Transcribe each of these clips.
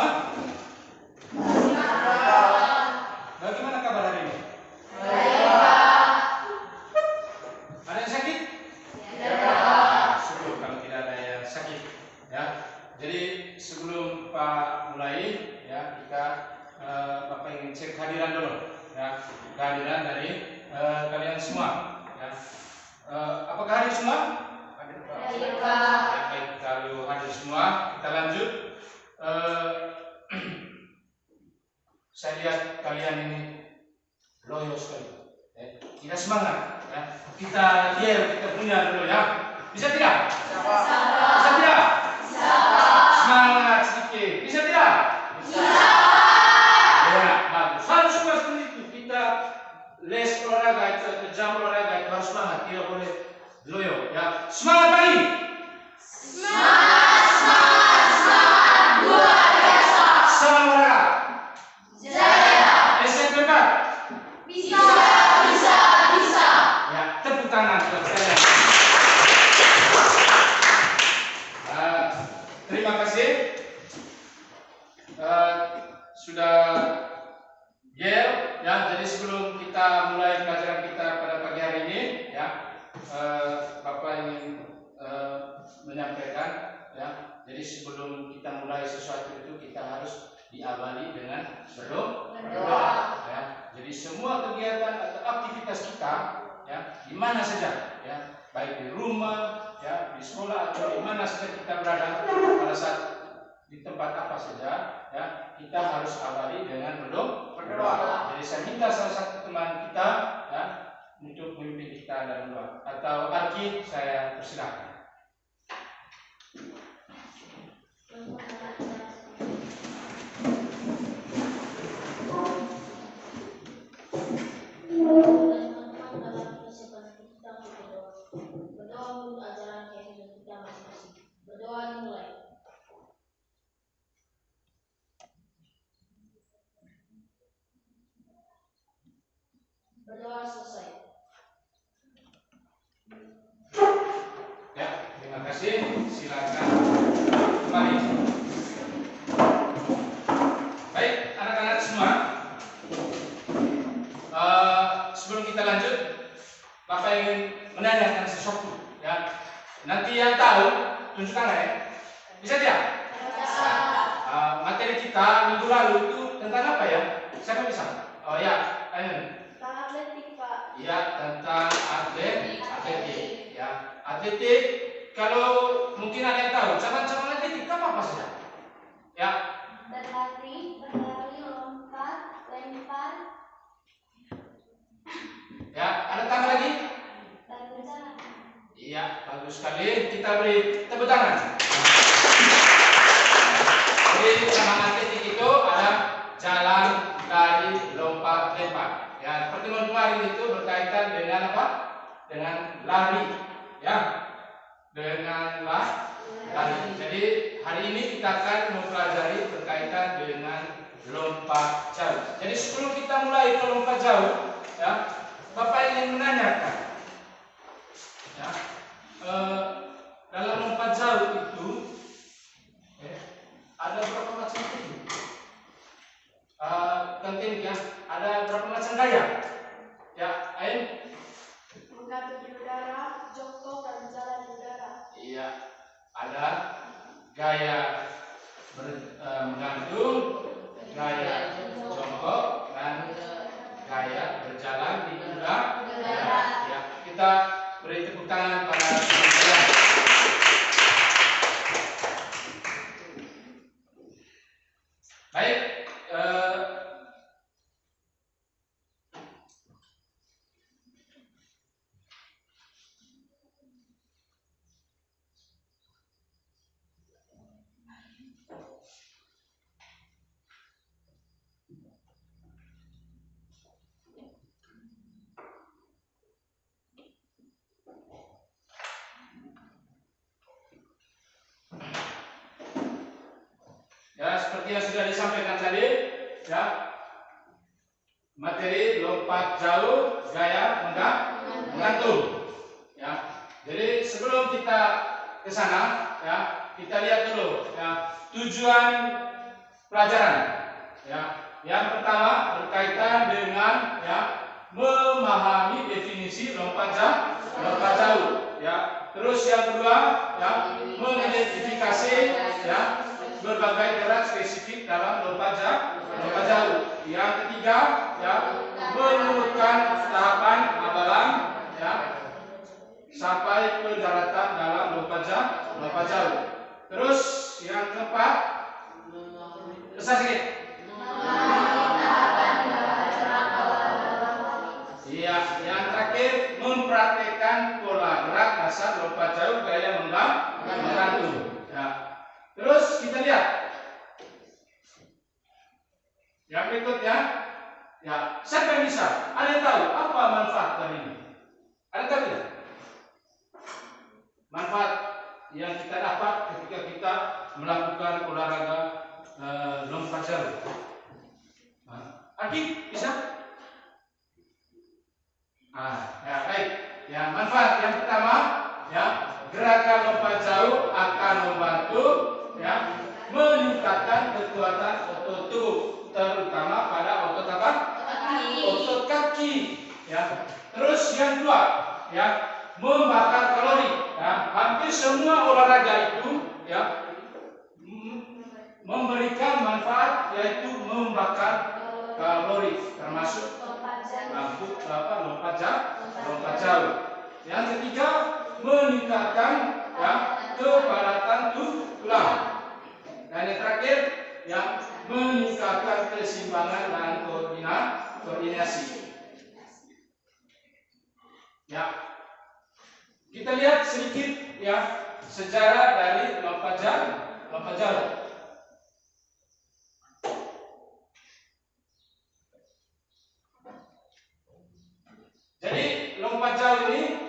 semua? Bagaimana kabar hari ini? Ada yang sakit? Syukur kalau tidak ada yang sakit. Ya. Jadi sebelum Pak mulai, ya kita Bapak ingin cek kehadiran dulu. Ya, kehadiran dari kalian semua. Ya. Apakah hadir semua? Hadir Pak. Ya, baik, kalau hadir semua, kita lanjut. Saya lihat kalian ini loyo sekali. Kita semangat. Ya. Kita kita punya dulu ya. Bisa tidak? Bisa tidak? Bisa. Semangat sedikit. Bisa tidak? Bisa. Ya, bagus. Harus semua seperti itu. Kita les olahraga itu atau jam olahraga itu harus semangat. Tidak boleh loyo. Ya. Semangat pagi. Semangat, semangat, semangat. Luar biasa. Salam olahraga. Jaya. SMP 4. Bisa, bisa, bisa. Ya, tepuk tangan buat saya. Terima kasih. Sudah ya. Jadi sebelum kita mulai pelajaran kita pada pagi hari ini, ya, Bapak ingin menyampaikan, ya. Jadi sebelum kita mulai sesuatu itu kita harus diawali dengan berdoa. Ya. Jadi semua kegiatan atau aktivitas kita, ya, di mana saja, ya, baik di rumah, ya, di sekolah atau di mana saja kita berada, pada saat di tempat apa saja, ya, kita harus awali dengan berdoa. Jadi saya minta salah satu teman kita, ya, untuk memimpin kita dalam doa. Atau Arki, saya persilakan. Berdoa untuk ajaran kehidupan kita masing-masing. Berdoa dimulai. Berdoa selesai. Ya, terima kasih. Silakan kembali. Baik, anak-anak semua. Sebelum kita lanjut, Bapak ingin menanyakan sesuatu. Ya, nanti yang tahu tunjuk tangan ya. Bisa tidak? Materi kita minggu lalu itu tentang apa ya? Siapa bisa? Oh ya, Tentang atletik, Pak. ya, tentang atletik. Ya, atletik. Kalau mungkin ada yang tahu, cabang-cabang atletik apa saja? Ya, Berlari, lompat, lempar, ya. Ada tambah lagi? berjalan. Iya, bagus sekali. Kita beri tepuk tangan. Jadi cabang atletik itu ada jalan, lari, lompat, lempar. Ya, pertemuan kemarin itu berkaitan dengan apa? Dengan lari, ya, dengan lari. Jadi hari ini kita akan mempelajari berkaitan dengan lompat jauh. Jadi sebelum kita mulai ke lompat jauh, ya, Bapak ingin menanyakan, ya, dalam lompat jauh itu, ada berapa macam teknik? Teknik ya, ada berapa macam gaya? Ya, Ain? Mengadu di udara, jongkok, dan jalan di udara. Iya, ada gaya menggantung, gaya jongkok, dan gaya berjalan di udara. Ya, kita beri tepuk tangan pada teman-teman. Baik, ya, seperti yang sudah disampaikan tadi, ya, materi lompat jauh, gaya menggantung. Ya, jadi sebelum kita ke sana, ya, kita lihat dulu, ya, tujuan pelajaran. Ya, yang pertama berkaitan dengan memahami definisi lompat jauh. Ya, terus yang kedua mengidentifikasi berbagai gerak spesifik dalam lompat jauh. Yang ketiga menurunkan tahapan abalan sampai ke daratan dalam lompat jauh. Terus yang keempat, besar sedikit. Iya, yang terakhir mempraktekkan pola gerak dasar lompat jauh gaya menggantung. Ya. Terus kita lihat yang berikutnya. Ya, siapa yang bisa? Ada yang tahu apa manfaat dari ini? Ada tahu tidak? Manfaat yang kita dapat ketika kita melakukan olahraga lompat jauh. Aki bisa? Ya baik. Ya, manfaat yang pertama, gerakan lompat jauh akan membantu meningkatkan kekuatan otot tubuh, terutama pada otot apa? Otot kaki. Ya. Terus yang kedua, membakar kalori. Hampir semua olahraga itu memberikan manfaat, yaitu membakar kalori, termasuk lompat jauh. Yang ketiga, meningkatkan kepadatan tulang. Dan yang terakhir, meningkatkan keseimbangan dan koordinasi. Ya, kita lihat sedikit sejarah dari lompat jauh. Jadi lompat jauh ini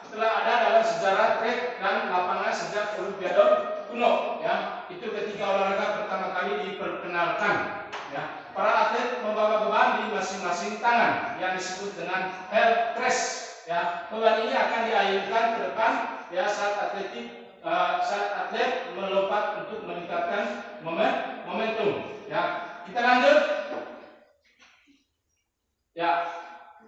telah ada dalam sejarah trek dan lapangan sejak Olimpiade kuno. Itu ketika olahraga pertama kali diperkenalkan. Para atlet membawa beban di masing-masing tangan yang disebut dengan held press. Beban ini akan diayunkan ke depan saat atlet melompat untuk meningkatkan momentum. Kita lanjut.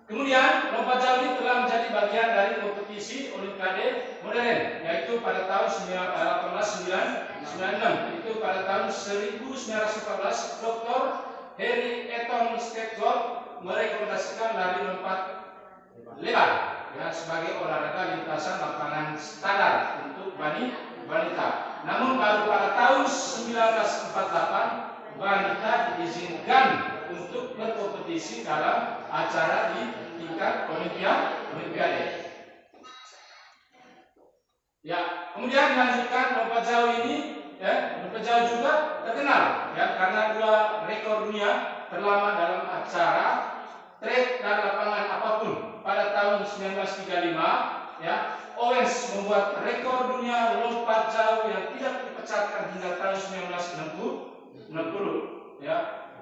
Kemudian lompat jauh ini telah menjadi bagian dari kompetisi Olimpiade modern, yaitu pada tahun 1896. Itu pada tahun 1914 Dr. Harry Eaton Stewart merekomendasikan lari lompat lebar sebagai olahraga lintasan lapangan standar untuk wanita. Namun baru pada tahun 1948 wanita diizinkan untuk berkompetisi dalam acara di tingkat Olimpiade. Kemudian dilanjutkan lompat jauh ini, lompat jauh juga terkenal karena dua rekor dunia terlama dalam acara trek dan lapangan apapun. Pada tahun 1935, Owens membuat rekor dunia lompat jauh yang tidak dipecahkan hingga tahun 1960.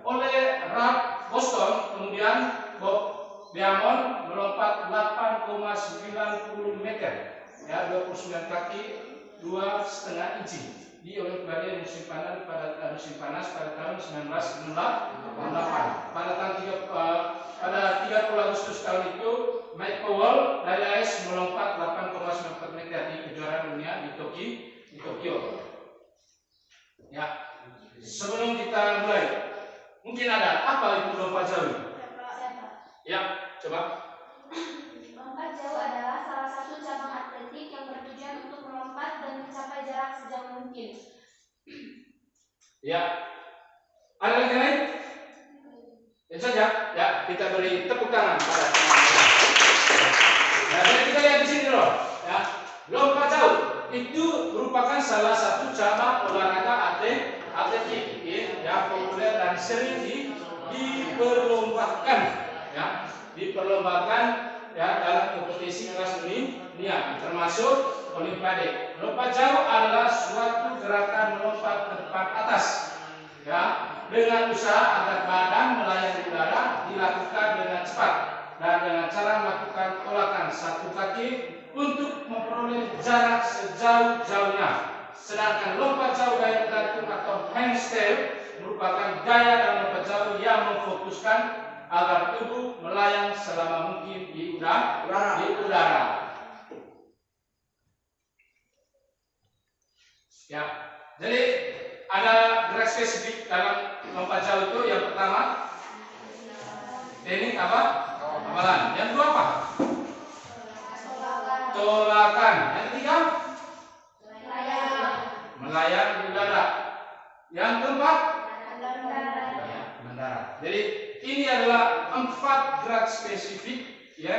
Oleh Ralph Boston, kemudian Bob Diamond melompat 8,90 meter, 29 kaki 2,5 inci di Olimpiade musim panas pada tahun 1998. Pada 30 Agustus tahun itu, Mike Powell dari AS melompat 8,94 meter di kejuaraan dunia di Tokyo. Sebelum kita mulai, mungkin ada apa itu lompat jauh? Coba. Lompat jauh adalah salah satu cabang atletik yang bertujuan untuk melompat dan mencapai jarak sejauh mungkin. Ada lagi lain? Itu saja. Kita beri tepuk tangan pada teman-teman. Jadi kita lihat di sini loh. Lompat jauh itu merupakan salah satu cabang olahraga atletik yang populer dan sering diperlombakan dalam kompetisi kelas dunia, termasuk Olimpiade. Lompat jauh adalah suatu gerakan melompat ke depan atas, dengan usaha agar badan melayang di udara, dilakukan dengan cepat dan dengan cara melakukan tolakan satu kaki untuk memperoleh jarak sejauh-jauhnya. Sedangkan lompat jauh gaya gantung atau handstand merupakan gaya dalam lompat jauh yang memfokuskan agar tubuh melayang selama mungkin di udara. Ya, jadi ada gerak spesifik dalam lompat jauh itu. Yang pertama, teknik apa? Amalan. Yang kedua apa? Tolakan. Yang ketiga, melayang di udara. Yang keempat, mendarat. Jadi ini adalah 4 gerak spesifik ya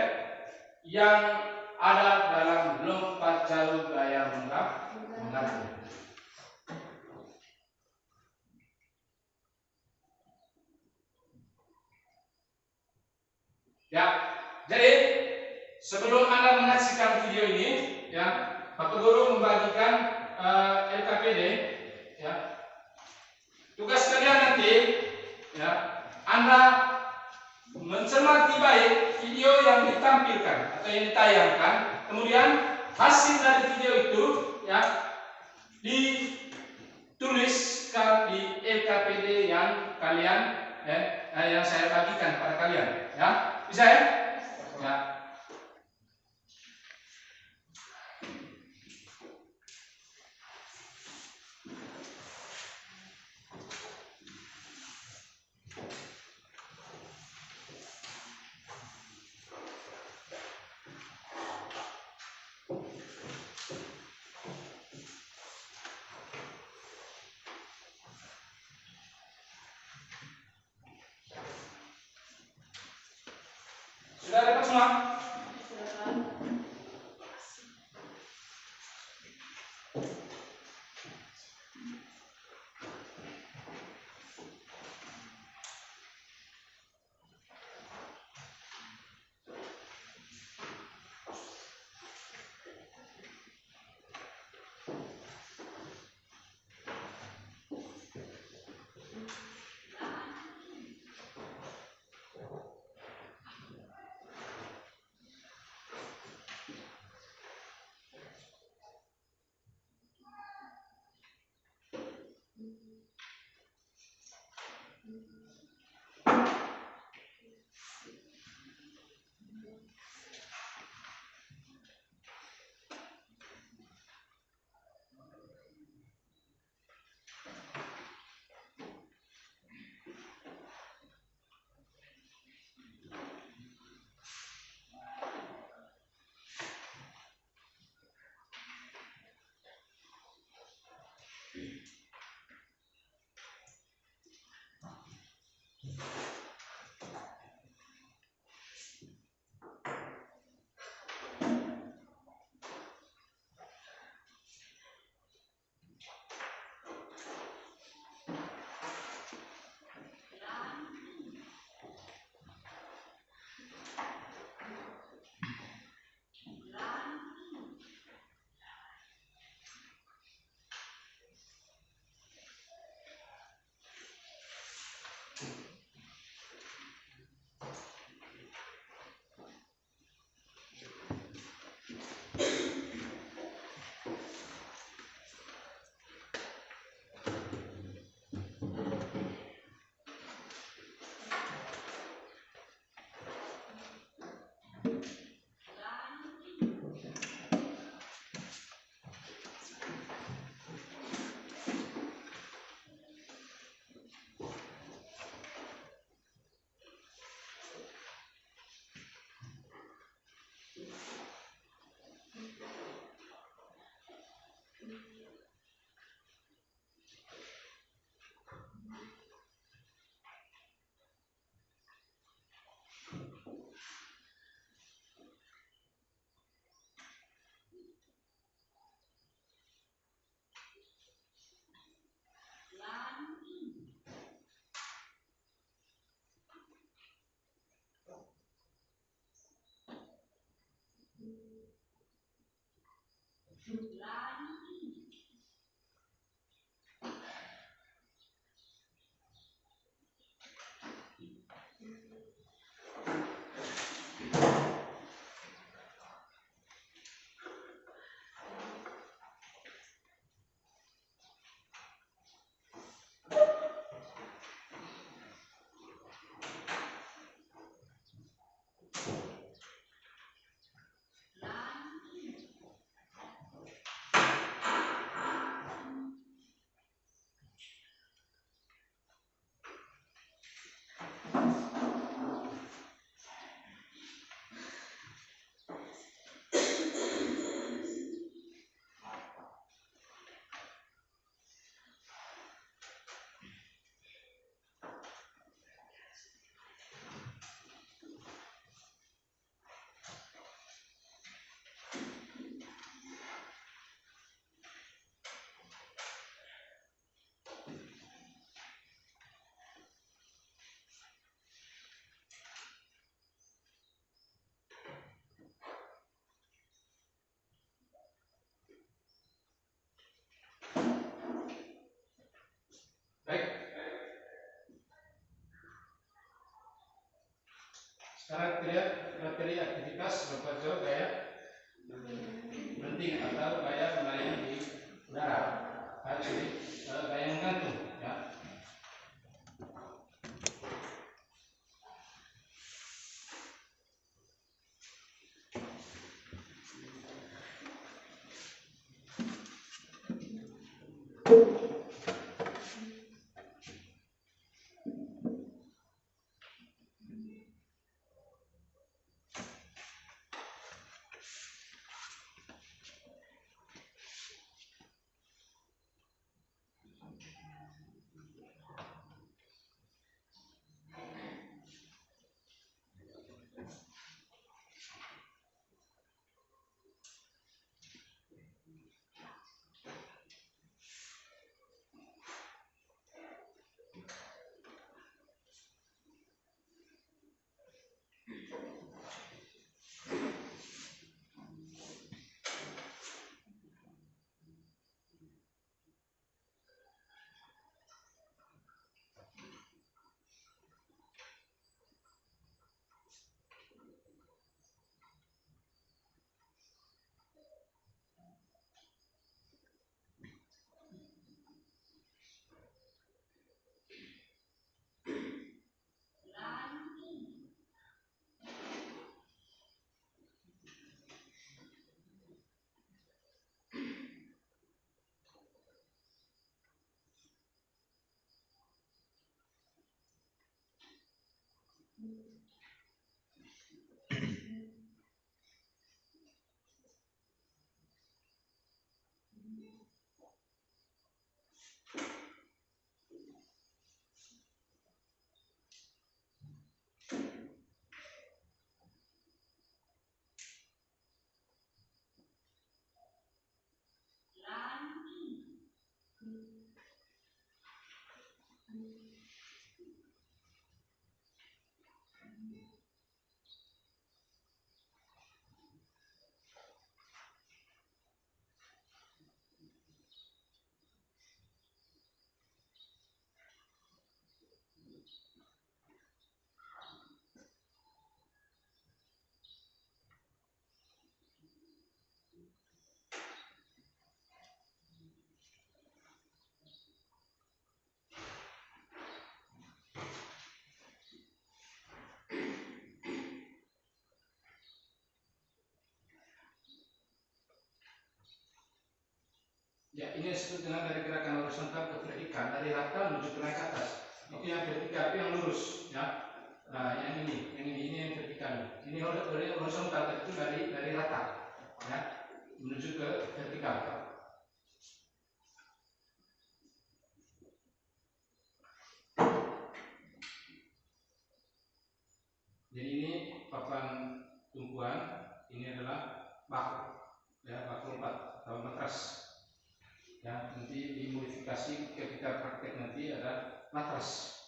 yang ada dalam lompat jauh gaya mengapung. Ya, jadi sebelum Anda menyaksikan video ini, ya, Bapak Guru membagikan LKPD, ya. Tugas kalian nanti, ya, Anda mencermati baik video yang ditampilkan atau yang ditayangkan, kemudian hasil dari video itu, ya, dituliskan di LKPD yang kalian, yang saya bagikan pada kalian, ya. Bisa ya? Ya. Sudah dapat semua? Kriteria aktivitas Bapak jawab gaya berhenti atau gaya melayang di udara. Jadi gaya menggantung ya. Ya, ini disebut dengan dari gerakan horizontal ke vertikal, dari rata menuju ke naik atas. Itu yang vertikal, itu yang lurus, ya. Nah, yang ini yang vertikal. Ini horizontal itu dari rata, ya, menuju ke vertikal. Jadi ini papan tumpuan, ini adalah baku, ya, baku lompat atau matras. Ya, nanti dimodifikasi ketika kita praktek nanti ada matras.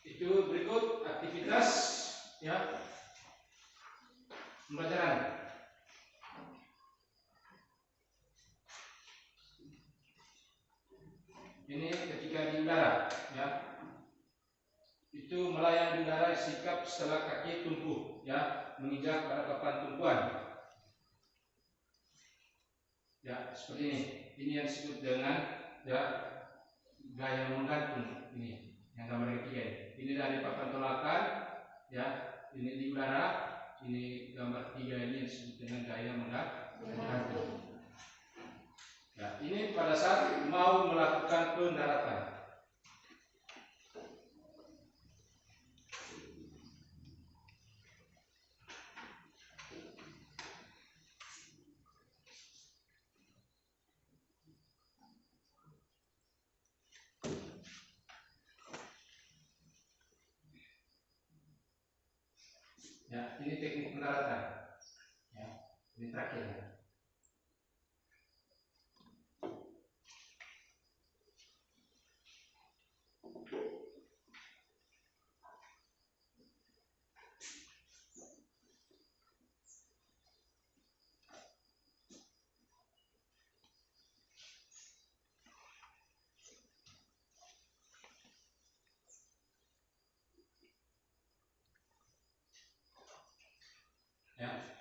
Itu berikut aktivitas ya pembelajaran. Ini ketika di udara, ya, itu melayang di udara, sikap setelah kaki tumpuh, ya, menginjak pada papan tumpuan, ya, seperti ini. Ini yang disebut dengan ya gaya menggantung. Ini yang gambar ketiga ini. Ini dari papan tolakan, ya, ini di udara. Ini gambar tiga ini yang disebut dengan gaya menggantung. Ya, ini pada saat mau melakukan pendaratan. Ya, ini teknik pendaratan. Ya, ini terakhir.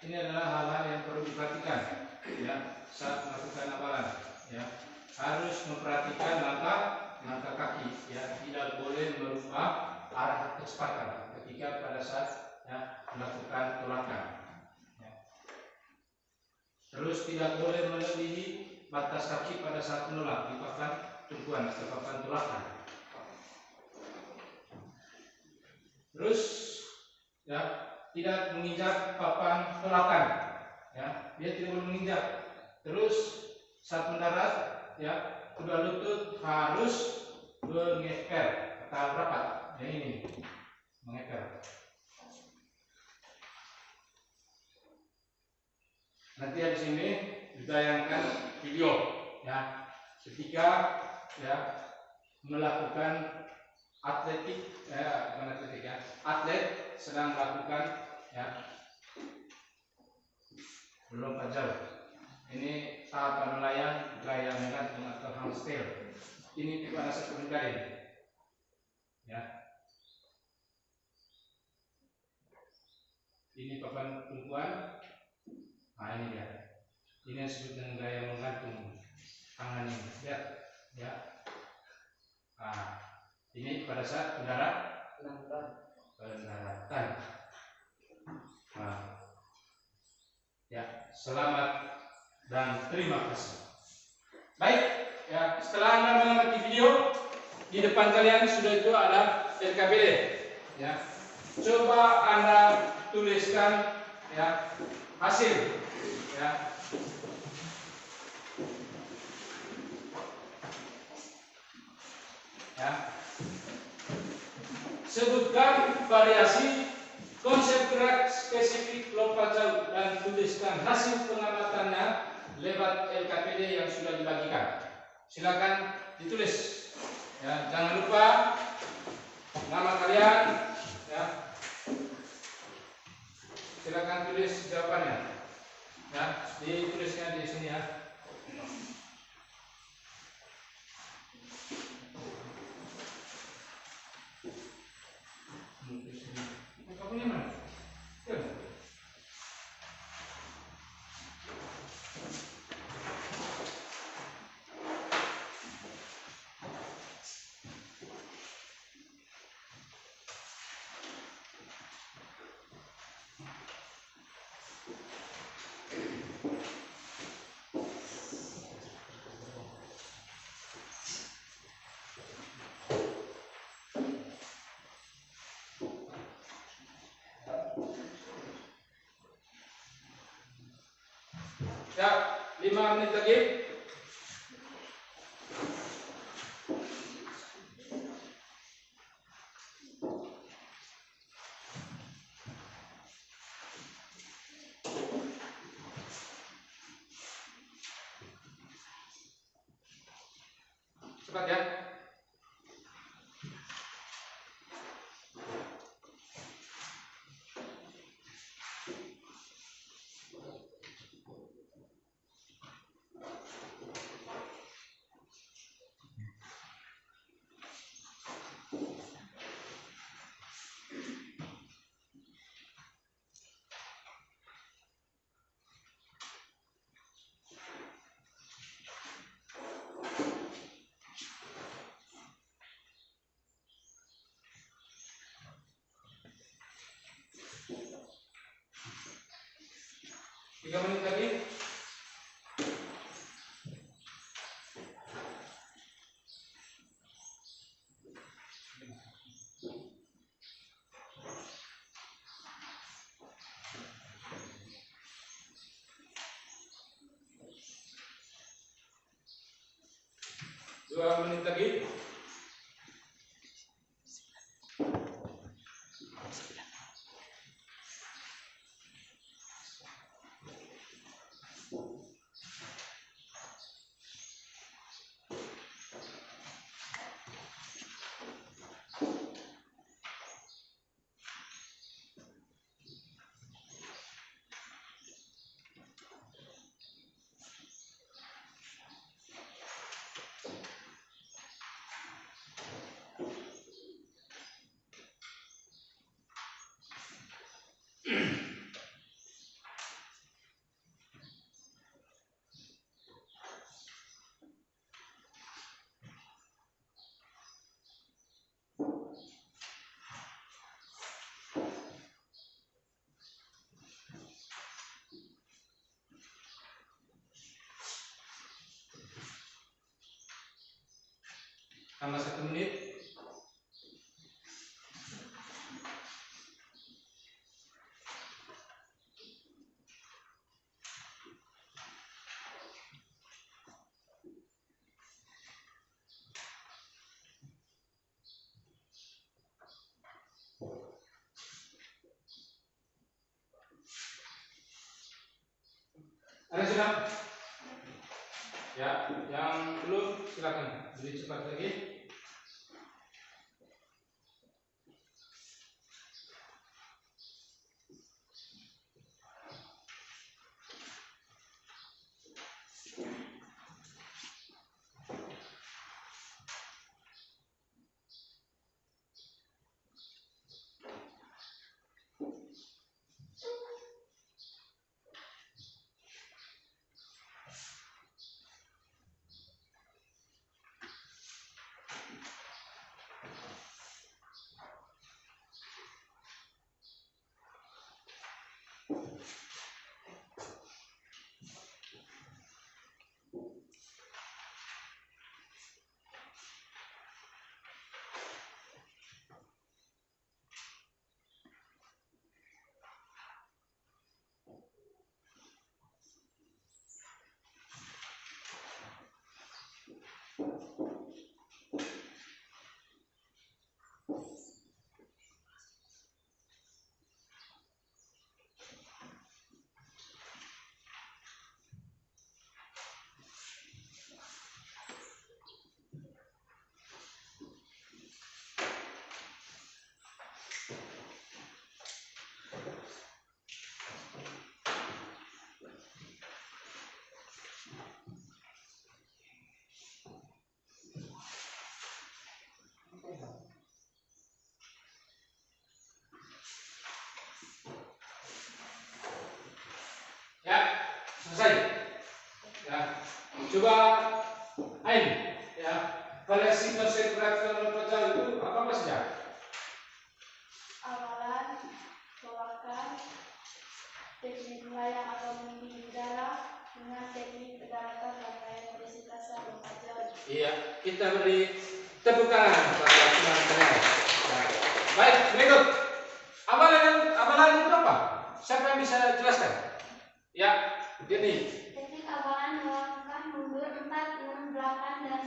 ini adalah hal-hal yang perlu diperhatikan ya saat melakukan amalan ya. Harus memperhatikan langkah kaki ya, tidak boleh merubah arah kecepatan ketika pada saat ya, melakukan tolakan ya. Terus tidak boleh melebihi batas kaki pada saat menolak di papan tumpuan atau papan tolakan. Terus ya, tidak menginjak papan tolakan ya, dia tidak boleh menginjak. Terus saat mendarat ya, kedua lutut harus mengeper atau rapat ya, ini mengeper. Nanti di sini ditayangkan video ya ketika ya melakukan atletik atlet sedang melakukan ya melompat jauh. Ini tahapan gaya menggantung atau handstand. Ini pada saat berbaring ya. Ini papan tumpuan. Nah ini dia. Ini yang disebut dengan gaya menggantung tangan ini. Lihat ya. Nah, ini pada saat pendaratan. Nah, ya, selamat dan terima kasih. Baik, ya setelah Anda mengamati video, di depan kalian sudah itu ada LKPD. Ya, coba Anda tuliskan ya hasil. Ya. Ya. Sebutkan variasi konsep gerak spesifik lompat jauh dan tuliskan hasil pengamatannya lewat LKPD yang sudah dibagikan. Silakan ditulis. Ya, jangan lupa nama kalian. Ya. Silakan tulis jawabannya. Ya, ditulisnya di sini ya. Kamu ini mana? Ya. Ya, 5 menit lagi. Cepat ya. Tiga menit lagi. Dua menit lagi. Tambah 1 menit. Ada sudah? Ya, yang belum silakan lebih cepat lagi. Ya, selesai. Ya, coba Ain. Ya, variasi konsep reaktor pecah itu apa saja? Awalan, tolakan, teknik melayang atau mimpi di udara, dengan teknik pendaratan rangkaian intensitas lompat jauh. Iya, kita beri tepuk tangan kepada teman-teman. Ya. Baik, berikut. Amalan itu apa? Siapa yang bisa jelaskan? Ya, Denny. Teknik awalan melakukan mundur 4, 6, 8, dan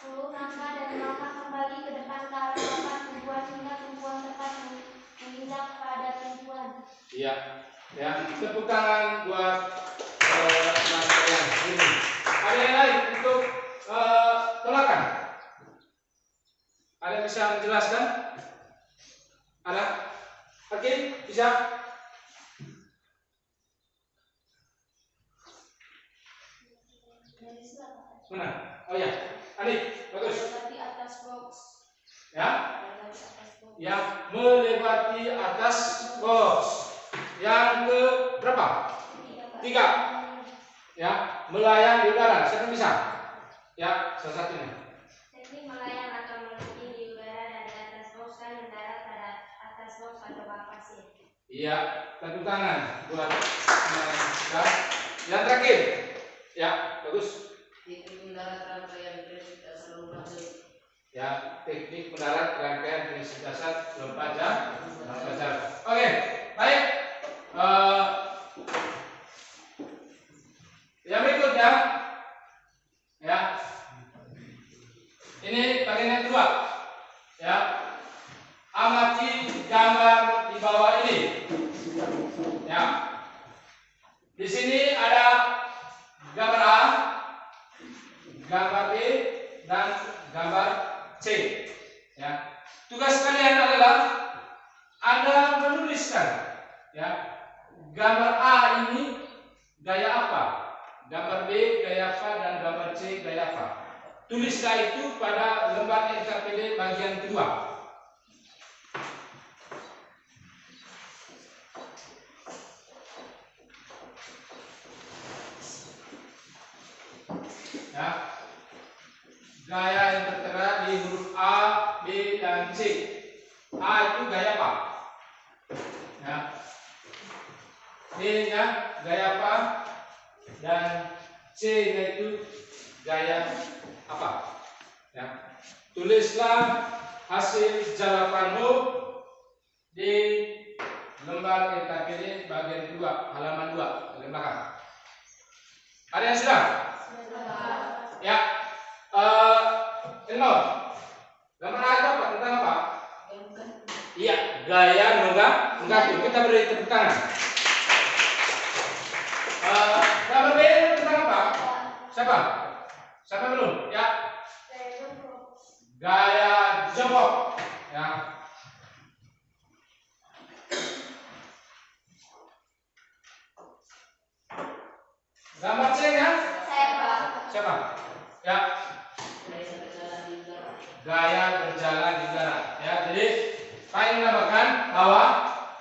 10 langkah dan melangkah kembali ke depan ke arah papan tumpuan hingga tumpuan tepat menginjak pada tumpuan. Iya, ya. Tepuk tangan buat teman-teman ini. Ada yang lain untuk tolakan? Ada yang bisa menjelaskan? Ada? Oke, bisa? Mana? Oh ya, Adik, bagus. Melewati atas box. Ya, Melewati atas box. yang melewati atas box. Yang ke berapa? 3. Ya, melayang di udara. Siapa bisa? Ya, salah satunya. Teknik melayang atau meluncur di udara dari atas box dan mendarat pada atas box atau bak pasir. Iya, tepuk tangan buat teman kita. Yang terakhir, ya, bagus. Teknik mendarat rangkaian prinsip dasar lompat jauh. Ya, teknik mendarat rangkaian prinsip dasar lompat jauh. Oke, baik. Yang berikutnya, ya, ini bagian yang kedua. Ya, amati gambar di bawah ini. Ya, di sini ada gambar A, gambar B, dan gambar C. Ya, tugas kalian adalah Anda menuliskan, ya, gambar A ini gaya apa, gambar B gaya apa, dan gambar C gaya apa. Tulislah itu pada lembar NKPD bagian kedua. Ya, gaya yang tertera di huruf A, B, dan C. A itu gaya apa? Ya. B-nya gaya apa? Dan C-nya itu gaya apa? Ya. tulislah hasil jawabanmu di lembar LKPD bagian 2 halaman 2 di belakang. Ada yang sudah? Ya. Elmo, gambar apa tentang apa? Iya, gaya menggantung. Kita beri tepuk tangan. Gambar B tentang apa? Siapa? Siapa belum? Ya. Gaya jongkok. Ya. Gambar C ya? Siapa? Ya. Gaya berjalan di udara. Ya, jadi saya menambahkan bahwa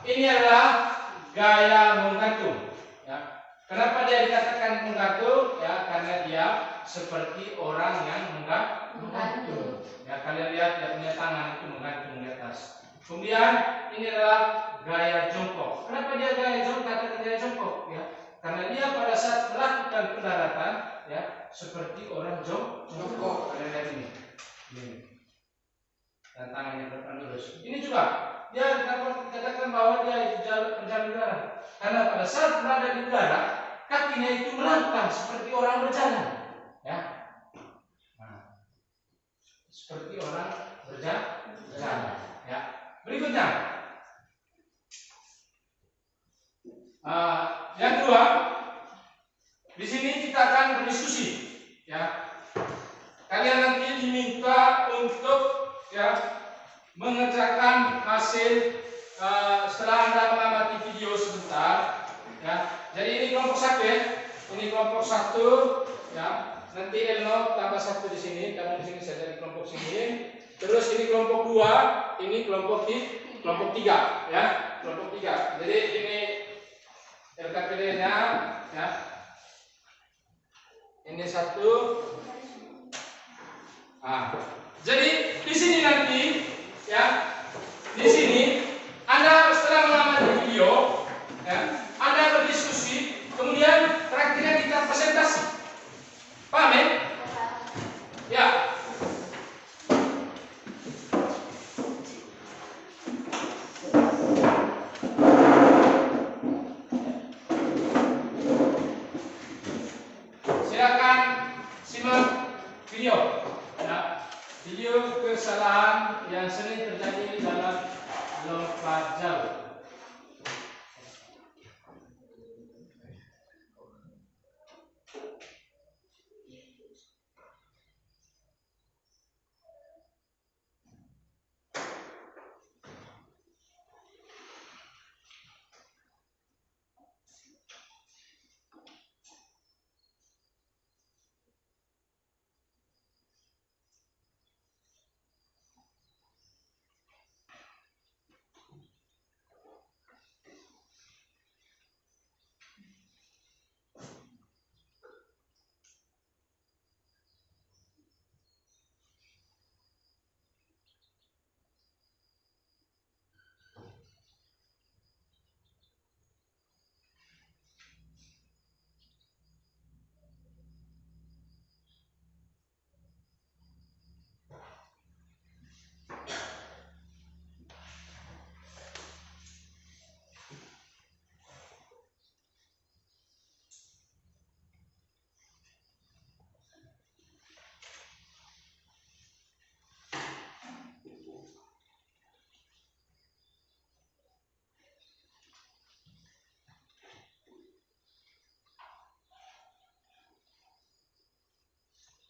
ini adalah gaya menggantung. Ya. Kenapa dia dikatakan menggantung? Ya, karena dia seperti orang yang menggantung. Ya, kalian lihat dia punya tangan itu menggantung di atas. Kemudian ini adalah gaya jongkok. Kenapa dia gaya jongkok? Katakan gaya jongkok. Ya, karena dia pada saat melakukan pendaratan, ya, seperti orang jongkok. Kalian lihat ini. Dan tangannya berdepan lurus. Ini juga dia dapat dikatakan bahwa dia berjalan udara. Karena pada saat berada di udara, kakinya itu melangkah seperti orang berjalan. Ya. Nah, seperti orang berjalan. Ya. Berikutnya, yang kedua, di sini kita akan berdiskusi. Ya. Kalian nanti diminta untuk mengerjakan hasil setelah Anda mengamati video sebentar. Ya. Jadi ini kelompok 1 ya. Ini kelompok 1 ya. Nanti Elno tambah 1 di sini, kamu di sini saya jadi kelompok sini. Terus ini kelompok 2, ini kelompok 3 ya. Kelompok 3. Jadi ini LKPD-nya ya. Ini 1. Jadi di sini nanti ya, di sini Anda setelah mengamati video, ya, Anda berdiskusi, kemudian terakhirnya kita presentasi. Paham ya? Ya. Silakan simak video. Ya, video kesalahan yang sering terjadi dalam lompat jauh.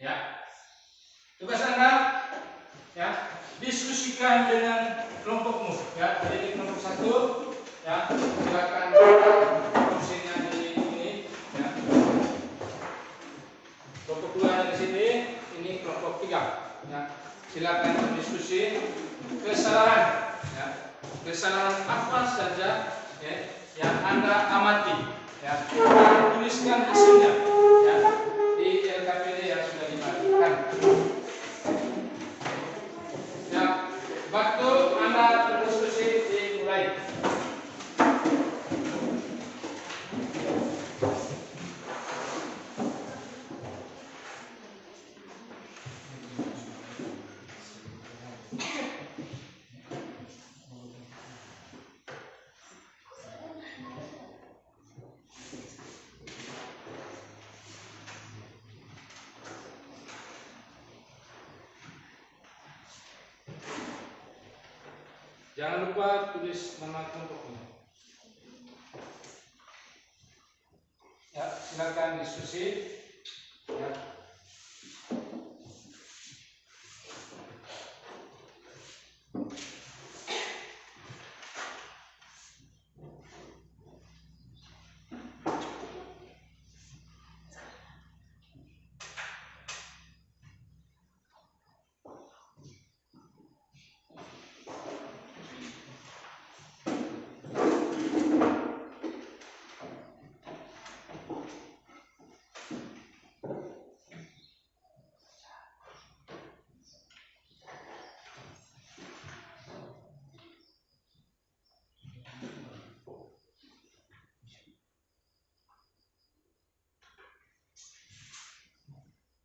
Ya, tugas Anda ya, diskusikan dengan kelompokmu ya. Jadi di kelompok 1 ya, silakan kursinya di ini ya. Kelompok 2 di sini, ini kelompok 3 ya. Silakan berdiskusi kesalahan ya. Kesalahan apa saja ya, yang Anda amati ya. Tuliskan hasilnya ya di LKPD yang sudah dibagikan. Ya, waktu Anda berdiskusi dimulai. Jangan lupa tulis nama kelompoknya. Ya, silakan diskusi. Ya.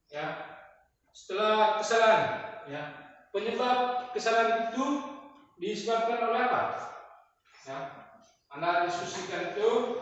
Ya, setelah kesalahan, ya, penyebab kesalahan itu disebabkan oleh apa? Ya, Anda diskusikan itu.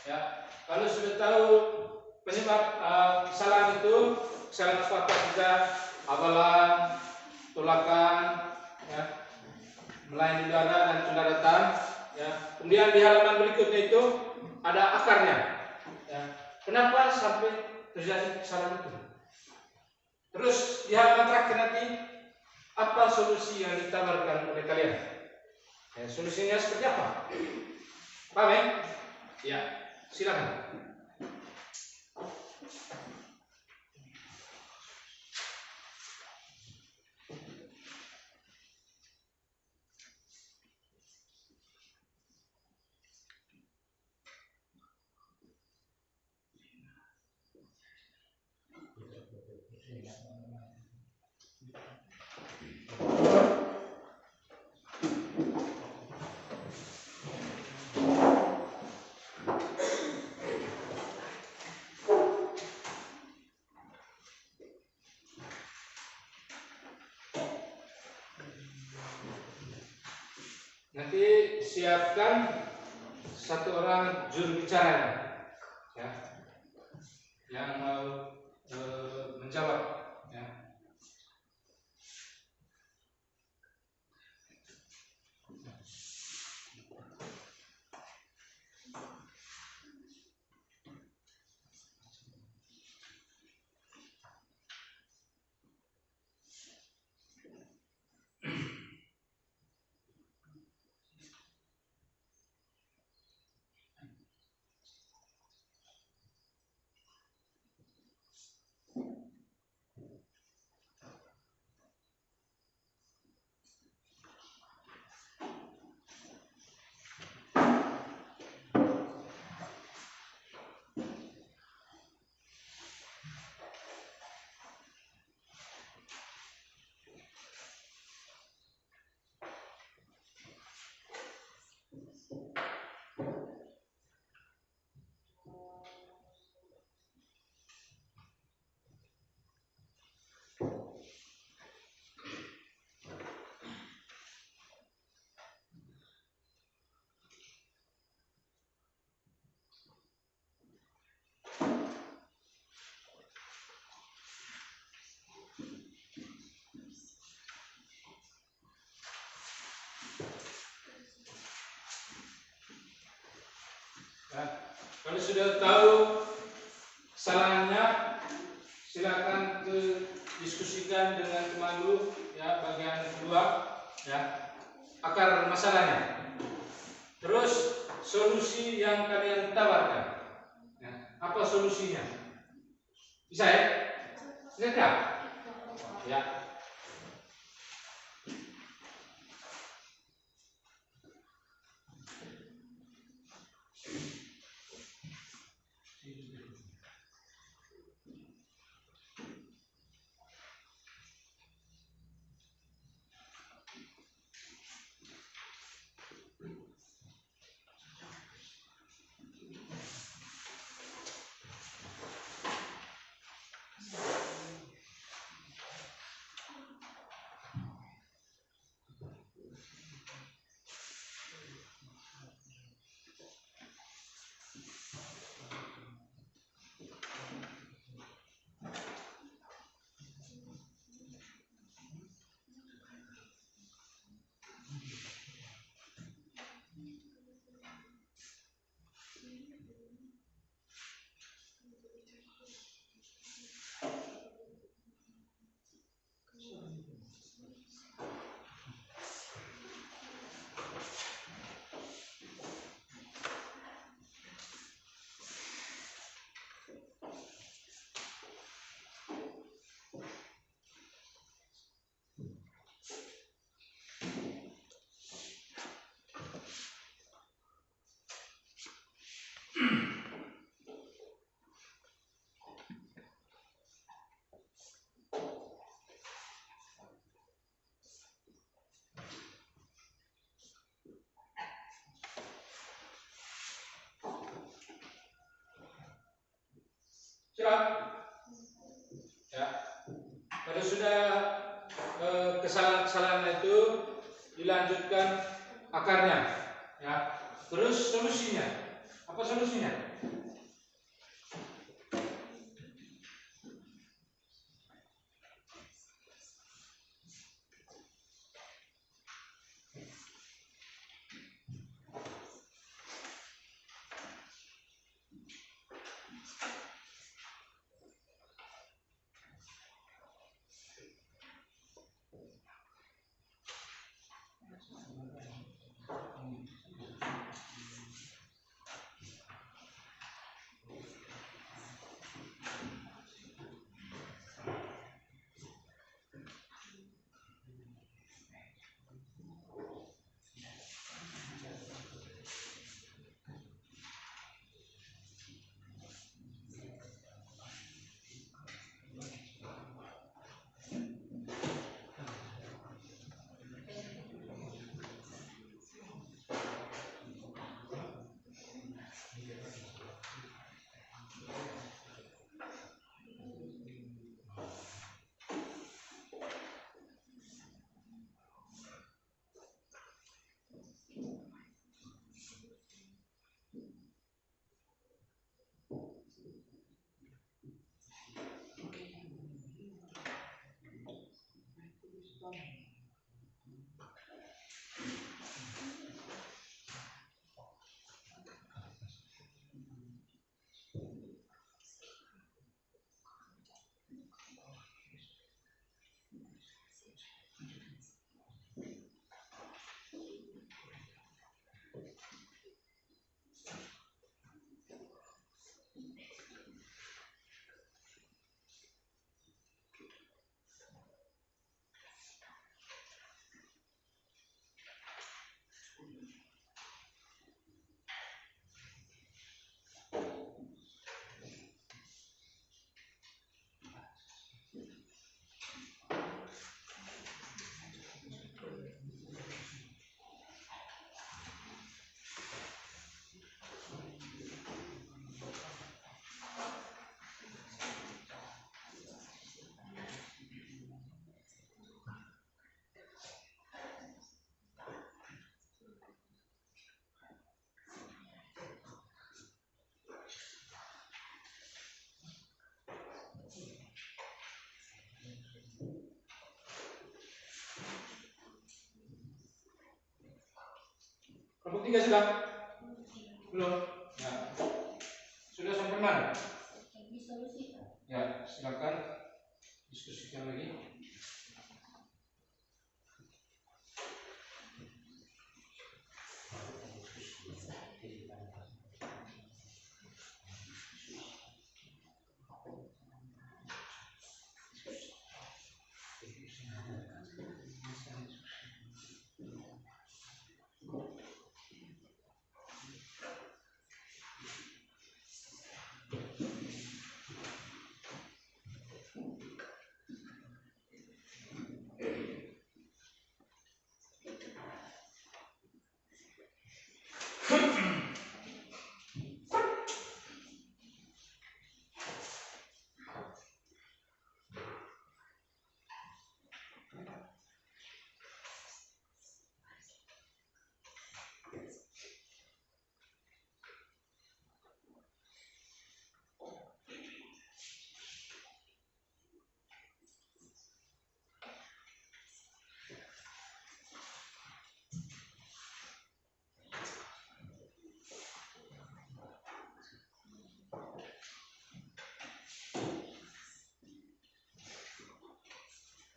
Ya, kalau sudah tahu penyebab kesalahan itu, kesalahan apa saja, abalan, tolakan, ya, melayani udara dan pendaratan, ya. Kemudian di halaman berikutnya itu ada akarnya. Ya. Kenapa sampai terjadi kesalahan itu? Terus di halaman terakhir nanti apa solusi yang ditawarkan oleh kalian? Ya, solusinya seperti apa? Paham ya? Ya, silakan. Nanti siapkan satu orang juru bicara, ya, yang mau menjawab, ya. Kalau sudah tahu kesalahannya, silakan diskusikan dengan Kemlu ya, bagian kedua ya, akar masalahnya. Terus solusi yang kalian tawarkan. Ya, apa solusinya? Bisa ya? Bisa tidak? Ya. Siap? Ya. Kalau sudah kesalahan-kesalahan itu dilanjutkan akarnya, ya. Terus solusinya, apa solusinya? Kelompok 3 sudah? Belum? Ya. gimana? Solusi. Ya, silakan diskusikan lagi.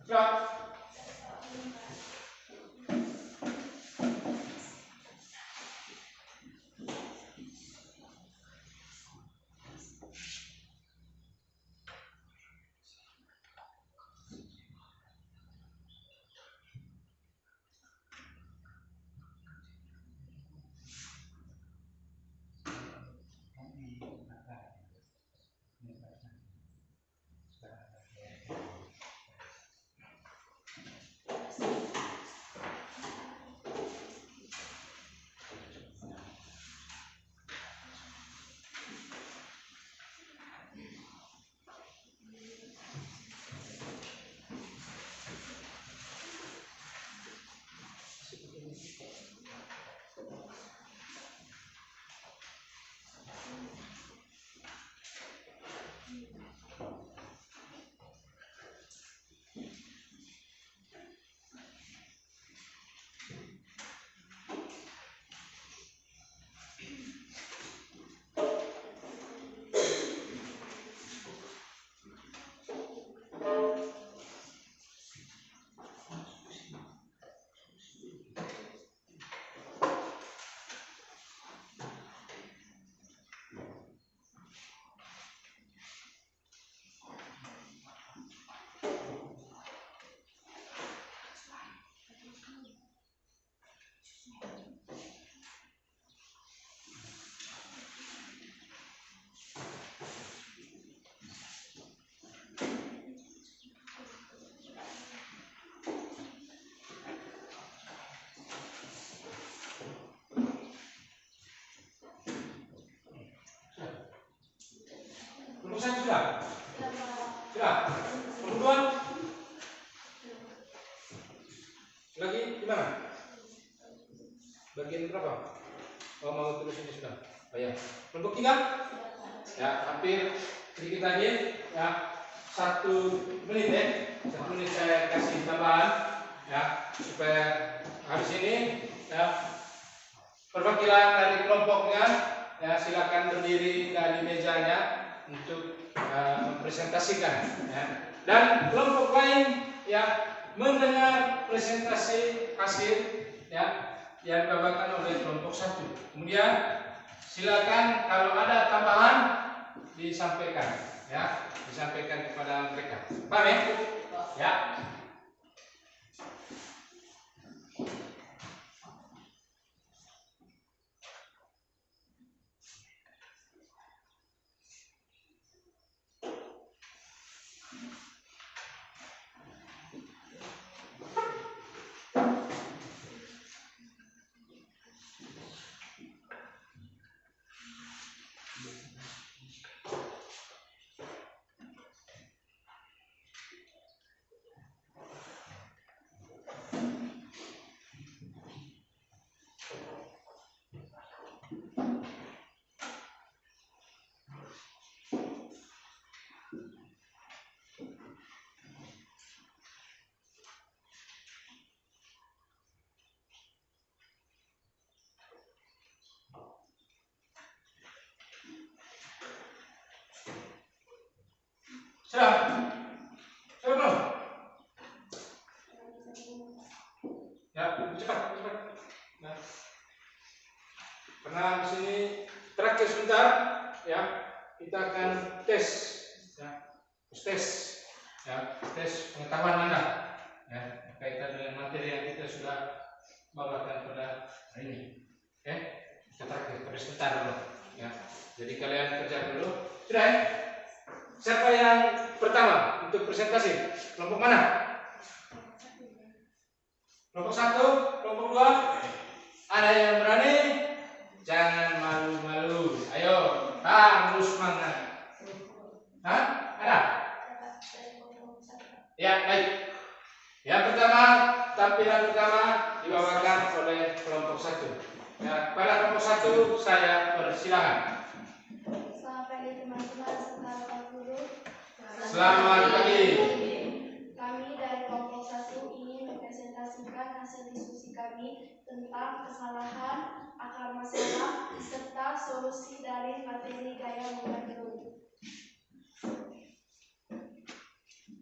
Siap. Rumusan sudah? Sudah? Kemudian lagi gimana? Bagian berapa? Oh, mau tulis ini sudah. Oh ya. Kelompok 3? Ya, hampir sedikit lagi. Ya, 1 menit ya. 1 menit saya kasih tambahan ya supaya habis ini ya perwakilan dari kelompoknya ya silakan berdiri dari mejanya untuk mempresentasikan ya. Dan kelompok lain ya mendengar presentasi hasil ya yang dibawakan oleh kelompok 1. Kemudian silakan kalau ada tambahan disampaikan ya, disampaikan kepada mereka. Paham ya? Ya. Sudah? Sudah belum? Ya, cepat. Nah. Karena di sini terakhir sebentar, ya, kita akan tes, ya, tes pengetahuan Anda, ya, kaitan dengan materi yang kita sudah bawakan pada hari ini. Oke, kita terakhir, tapi sebentar dulu, ya. Jadi kalian kerja dulu, sudah ya? Siapa yang pertama untuk presentasi? Kelompok mana? Kelompok 1, kelompok 2. Ada yang berani? Jangan malu-malu. Ayo, harus semangat. Hah? Ada? Ya, baik. Yang pertama, tampilan pertama dibawakan oleh kelompok 1. Ya, pada kelompok 1 saya persilakan. Selamat pagi teman-teman serta Bapak Guru. Selamat pagi. Kami dari kelompok 1 ingin mempresentasikan hasil diskusi kami tentang kesalahan, akar masalah, serta solusi dari materi gaya mengandung.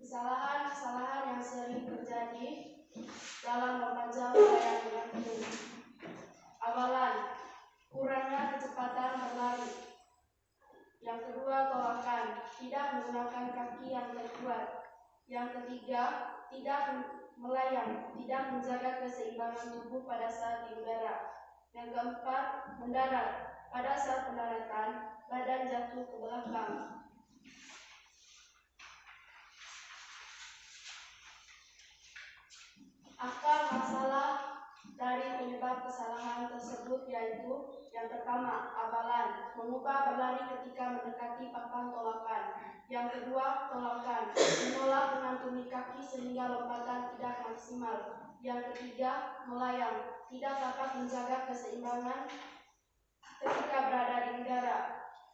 Kesalahan yang sering terjadi dalam lomba jauh gaya mengandung. Awalan, kurangnya kecepatan berlari. Yang kedua, tolakan, tidak menggunakan kaki yang terkuat. Yang ketiga, tidak melayang, tidak menjaga keseimbangan tubuh pada saat di udara. Yang keempat, mendarat. Pada saat pendaratan, badan jatuh ke belakang. Akar masalah dari penyebab kesalahan tersebut yaitu yang pertama, abalan, mengubah berlari ketika mendekati papan tolakan. Yang kedua, tolakan, menolak mengantumi kaki sehingga lompatan tidak maksimal. Yang ketiga, melayang, tidak dapat menjaga keseimbangan ketika berada di udara.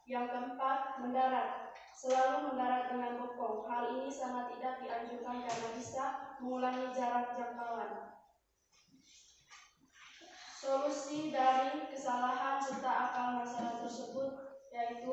Yang keempat, mendarat, selalu mendarat dengan bokong. Hal ini sangat tidak dianjurkan karena bisa mengulangi jarak jangkauan. Solusi dari kesalahan serta akar masalah tersebut yaitu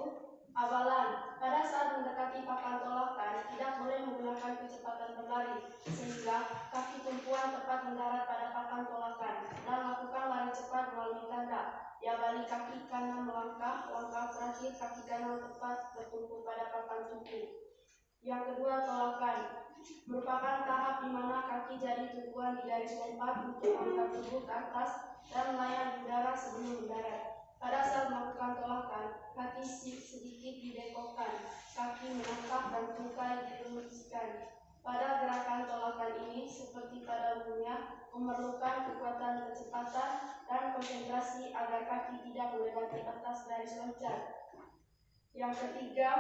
awalan, pada saat mendekati papan tolakan tidak boleh menggunakan kecepatan berlari sehingga kaki tumpuan tepat mendarat pada papan tolakan dan lakukan lari cepat melalui tanda. Ya, balik kaki kanan melangkah, langkah terakhir kaki kanan tepat bertumpu pada papan tumpu. Yang kedua, tolakan, merupakan tahap di mana kaki jadi tumpuan di garis lompat untuk mengangkat tubuh ke atas dan melayang di udara sebelum mendarat. Pada saat melakukan tolakan, kaki sedikit dibengkokkan, kaki menangkap dan tungkai diluruskan. Pada gerakan tolakan ini, seperti pada umumnya, memerlukan kekuatan kecepatan dan konsentrasi agar kaki tidak melewati atas garis loncat. Yang ketiga,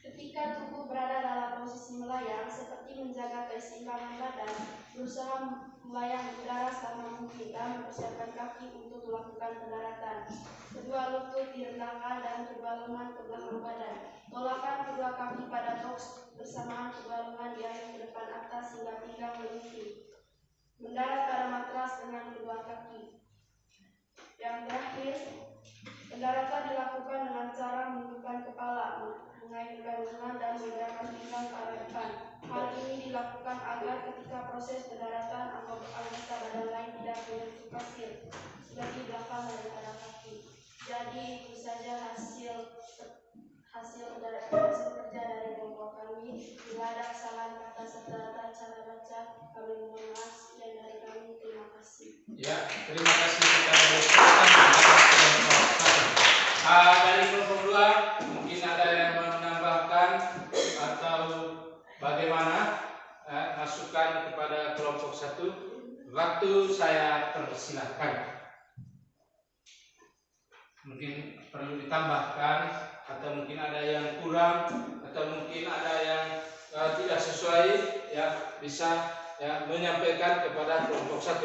ketika tubuh berada dalam posisi melayang, seperti menjaga keseimbangan badan, berusaha melayang di udara selama mungkin dan mempersiapkan kaki untuk melakukan pendaratan. Kedua lutut direndahkan dan kedua lengan ke belakang badan. Tolakan kedua kaki pada box bersamaan kedua lengan diangkat ke depan atas hingga pinggang melingkar. Mendarat pada matras dengan kedua kaki. Yang terakhir, pendaratan dilakukan dengan cara menundukkan kepala, mengaitkan lengan dan menggerakkan pinggang ke arah depan. Hal ini dilakukan agar ketika proses pendaratan anggota badan lain tidak menyentuh pasir, seperti belakang daripada kaki. Jadi itu saja hasil kerja dari kelompok kami. Bila ada kesalahan kata serta cara baca, kami mohon maaf. Sekian dari kami. Terima kasih. Ya, terima kasih kepada dari kelompok 2 mungkin ada yang menambahkan atau bagaimana masukan kepada kelompok 1. Waktu saya persilahkan. Mungkin perlu ditambahkan atau mungkin ada yang kurang atau mungkin ada yang tidak sesuai, ya bisa ya menyampaikan kepada kelompok 1.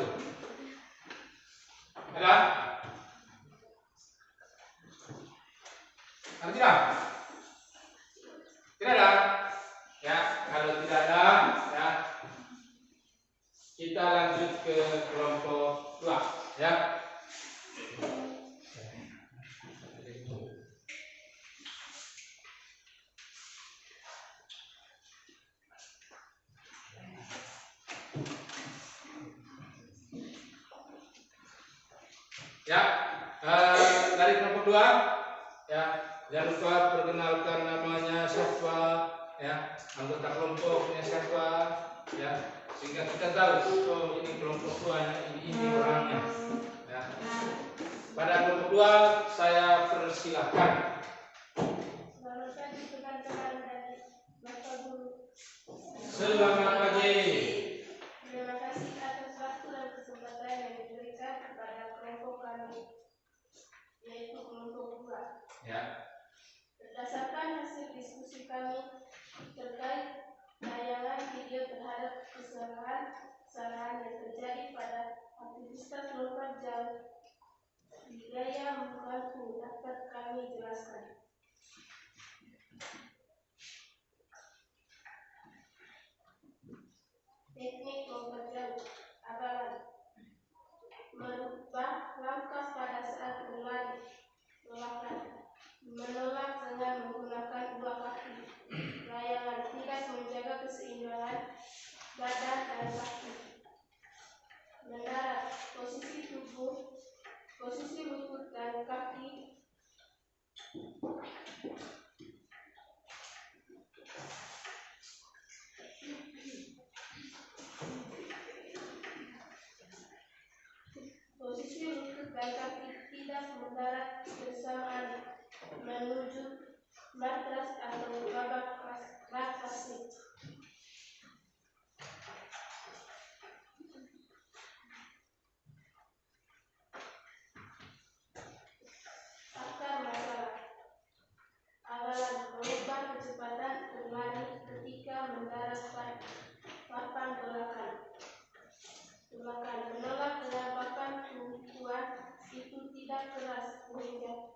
Ada? Tidak? Tidak ada? Ya, kalau tidak ada, ya kita lanjut ke kelompok 2, ya. Ya, dari kelompok 2 ya, jangan lupa perkenalkan namanya siapa, ya, anggota kelompoknya siapa, ya, sehingga kita tahu oh ini kelompok 2 ini orangnya. Ya. Pada kelompok 2 saya persilahkan. Selamat pagi teman-teman dari Bapak Guru. Selamat pagi. Terima kasih atas waktu dan kesempatan yang diberikan kepada kelompok kami, yaitu kelompok 2. Ya. Berdasarkan hasil diskusi kami terkait tayangan video terhadap kesalahan yang terjadi pada aktivitas lompat jauh di gaya membantu dapat kami jelaskan. Teknik lompat jauh abalan merubah langkah pada saat berlari, menolak dengan menggunakan dua kaki, layangan tidak menjaga keseimbangan badan dan kaki, mendarat, posisi tubuh, posisi lutut dan kaki, tidak mendarat bersamaan menuju matras atau babak klasik. Akar masalah awalan mengubah kecepatan berlari ketika mendarat papan belakang, menolak dengan papan tumpuan itu tidak keras sehingga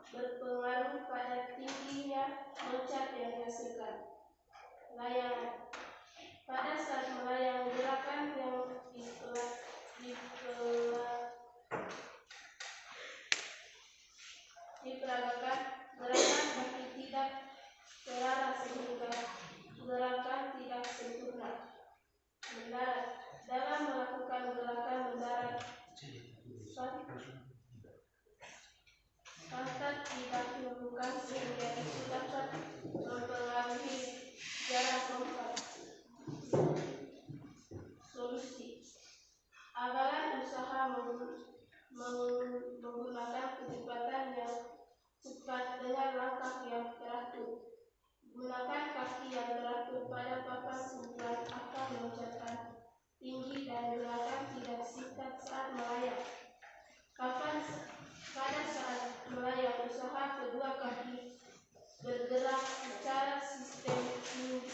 berpengaruh pada tingginya loncat yang dihasilkan. Layangan pada saat melayang gerakan yang diperagakan gerakan kaki tidak terarah sehingga gerakan tidak sempurna. Mendarat dalam melakukan gerakan mendarat pantat tidak dilakukan sehingga itu dapat mempengaruhi jarak lompat. Solusi awalan usaha menggunakan kecepatan yang cepat dengan langkah yang teratur. Gunakan kaki yang teratur pada papan tumpuan akan mengucapkan tinggi dan gerakan tidak singkat saat melayang. Pada saat melayang usaha kedua kaki bergerak secara sistem tinggi.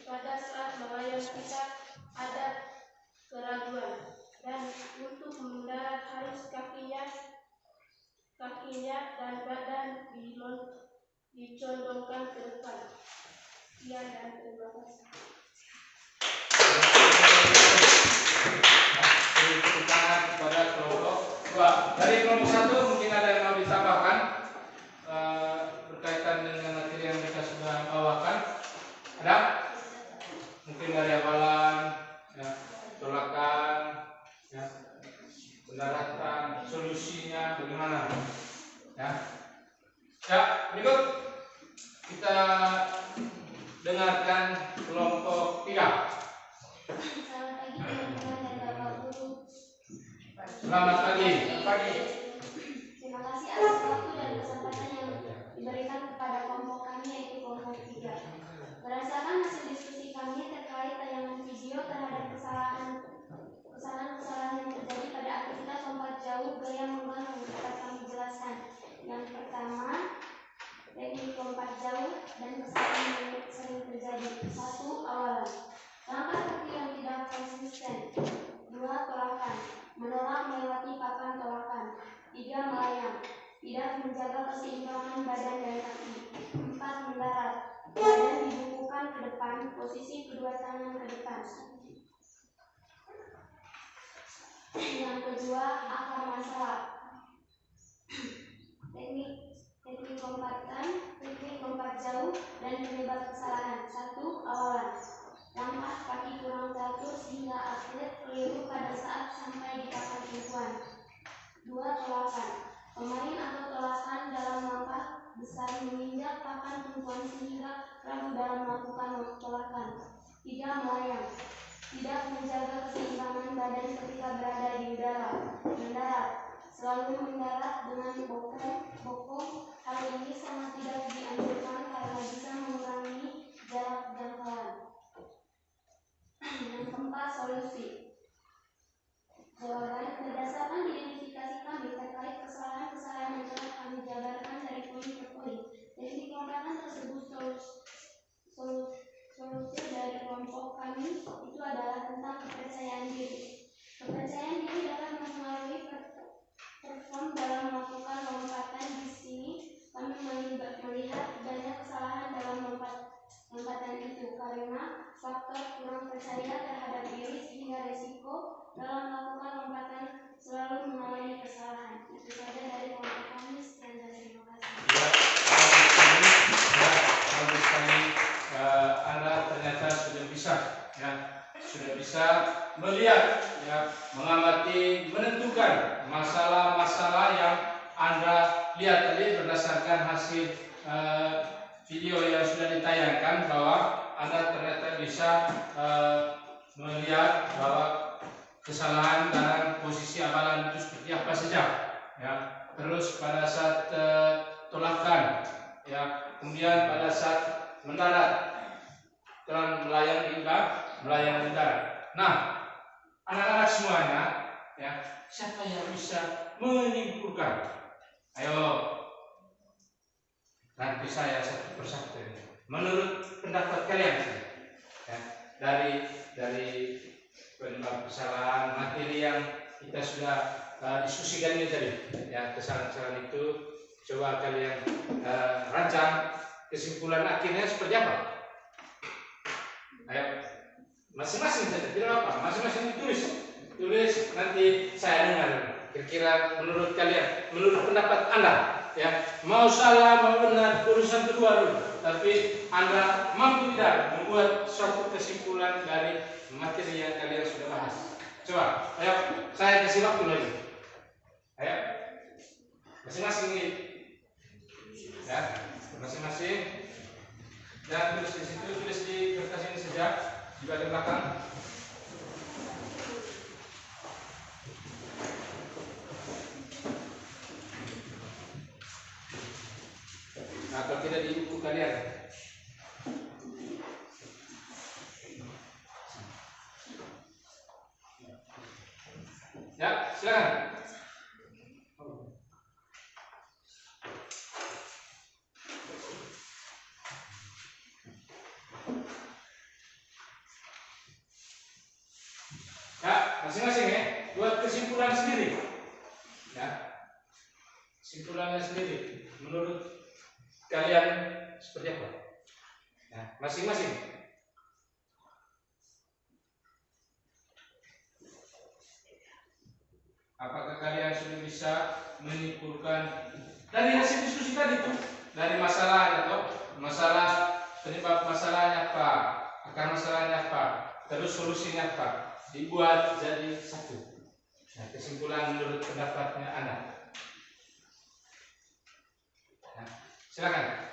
Pada saat melayang tidak ada keraguan dan untuk mendarat harus kakinya dan badan dicondongkan ke depan. Sekian dan terima kasih. Tepuk tangan kepada kelompok 2. Dari kelompok 1 mungkin ada yang mau ditambahkan berkaitan dengan materi yang kita sudah bawakan. Ada? Mungkin dari awalan, ya, tolakan, ya, pendaratan, solusinya bagaimana? Ya. Ya, berikut kita dengarkan kelompok 3. Selamat pagi teman-teman dan Bapak Guru. Selamat pagi. Terima kasih atas waktu dan kesempatan yang diberikan kepada kelompok kami, yaitu kelompok 3. Berdasarkan hasil diskusi kami terkait tayangan video terhadap kesalahan yang terjadi pada aktivitas lompat jauh gaya menggantung dapat kami jelaskan. Yang pertama, teknik lompat jauh dan kesalahan yang sering terjadi. 1. Awalan langkah kaki yang tidak konsisten. 2. Tolakan menolak melewati papan tolakan. 3. Melayang tidak menjaga keseimbangan badan dan kaki. 4. Mendarat badan dibungkukkan ke depan, posisi kedua tangan ke depan. Yang kedua, akar masalah teknik lompat jauh dan penyebab kesalahan. 1. Awalan langkah kaki kurang teratur sehingga atlet keliru pada saat sampai di papan tumpuan. 2. Tolakan. Pemain atau tolakan dalam langkah besar menginjak papan tumpuan sehingga ragu dalam melakukan tolakan. 3. Melayang. Tidak menjaga keseimbangan badan ketika berada di udara. Mendarat. Selalu mendarat dengan bokong. Hal ini sangat tidak dianjurkan karena bisa mengurangi jarak jangkauan. Yang keempat, solusi. Jawaban, berdasarkan identifikasi kami terkait kesalahan-kesalahan yang telah kami jabarkan dari poin ke poin. Dari dikelompokkan tersebut solusi dari kelompok kami itu adalah tentang kepercayaan diri. Kepercayaan diri dapat mempengaruhi perform dalam melakukan lompatan. Di sini kami melihat banyak kesalahan dalam lompatan itu karena faktor kurang percaya terhadap diri sehingga resiko dalam melakukan lompatan selalu mengalami kesalahan. Itu saja dari kelompok kami. Sekian dan terima kasih. Bagus sekali. Anda ternyata sudah bisa melihat, mengamati, menentukan masalah-masalah yang Anda lihat tadi berdasarkan hasil video yang sudah ditayangkan, bahwa Anda ternyata bisa melihat bahwa kesalahan dalam posisi amalan itu seperti apa saja, terus pada saat tolakan, kemudian pada saat mendarat dan melayang di udara. Nah, anak-anak semuanya, siapa yang bisa menyimpulkan? Ayo, nanti saya satu persatu. Menurut pendapat kalian, dari penyebab kesalahan materi yang kita sudah diskusikan ini tadi, kesalahan-kesalahan itu, coba kalian rancang kesimpulan akhirnya seperti apa? Ayo, masing-masing saja, tidak apa, masing-masing tulis nanti saya dengar. Kira-kira menurut kalian, menurut pendapat Anda, mau salah mau benar urusan kedua dulu, tapi Anda mampu tidak membuat suatu kesimpulan dari materi yang kalian sudah bahas? Coba, ayo, saya kasih waktu lagi. Ayo, masing-masing ini, masing-masing. Dan tulis di situ, tulis di kertas ini saja, di bagian belakang. Atau tidak di buku kalian. Ya, silakan. Masing-masing buat kesimpulan sendiri. Kesimpulannya sendiri. Menurut kalian seperti apa? Masing-masing. Apakah kalian sudah bisa menyimpulkan dari hasil diskusi tadi itu, dari masalah atau masalah penyebab masalahnya apa, akar masalahnya apa, terus solusinya apa, dibuat jadi satu. Kesimpulan menurut pendapatnya Anda. Silakan.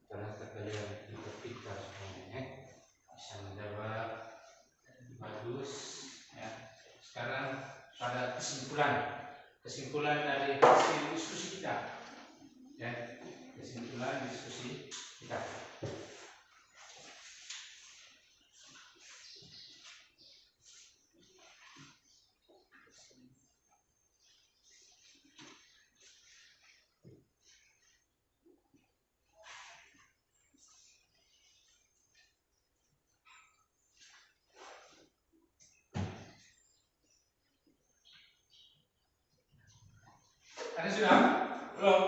Ternyata kalian pintar semuanya, bisa menjawab bagus. Sekarang pada kesimpulan dari hasil diskusi kita. Kesimpulan diskusi kita. Ada sudah? Belum?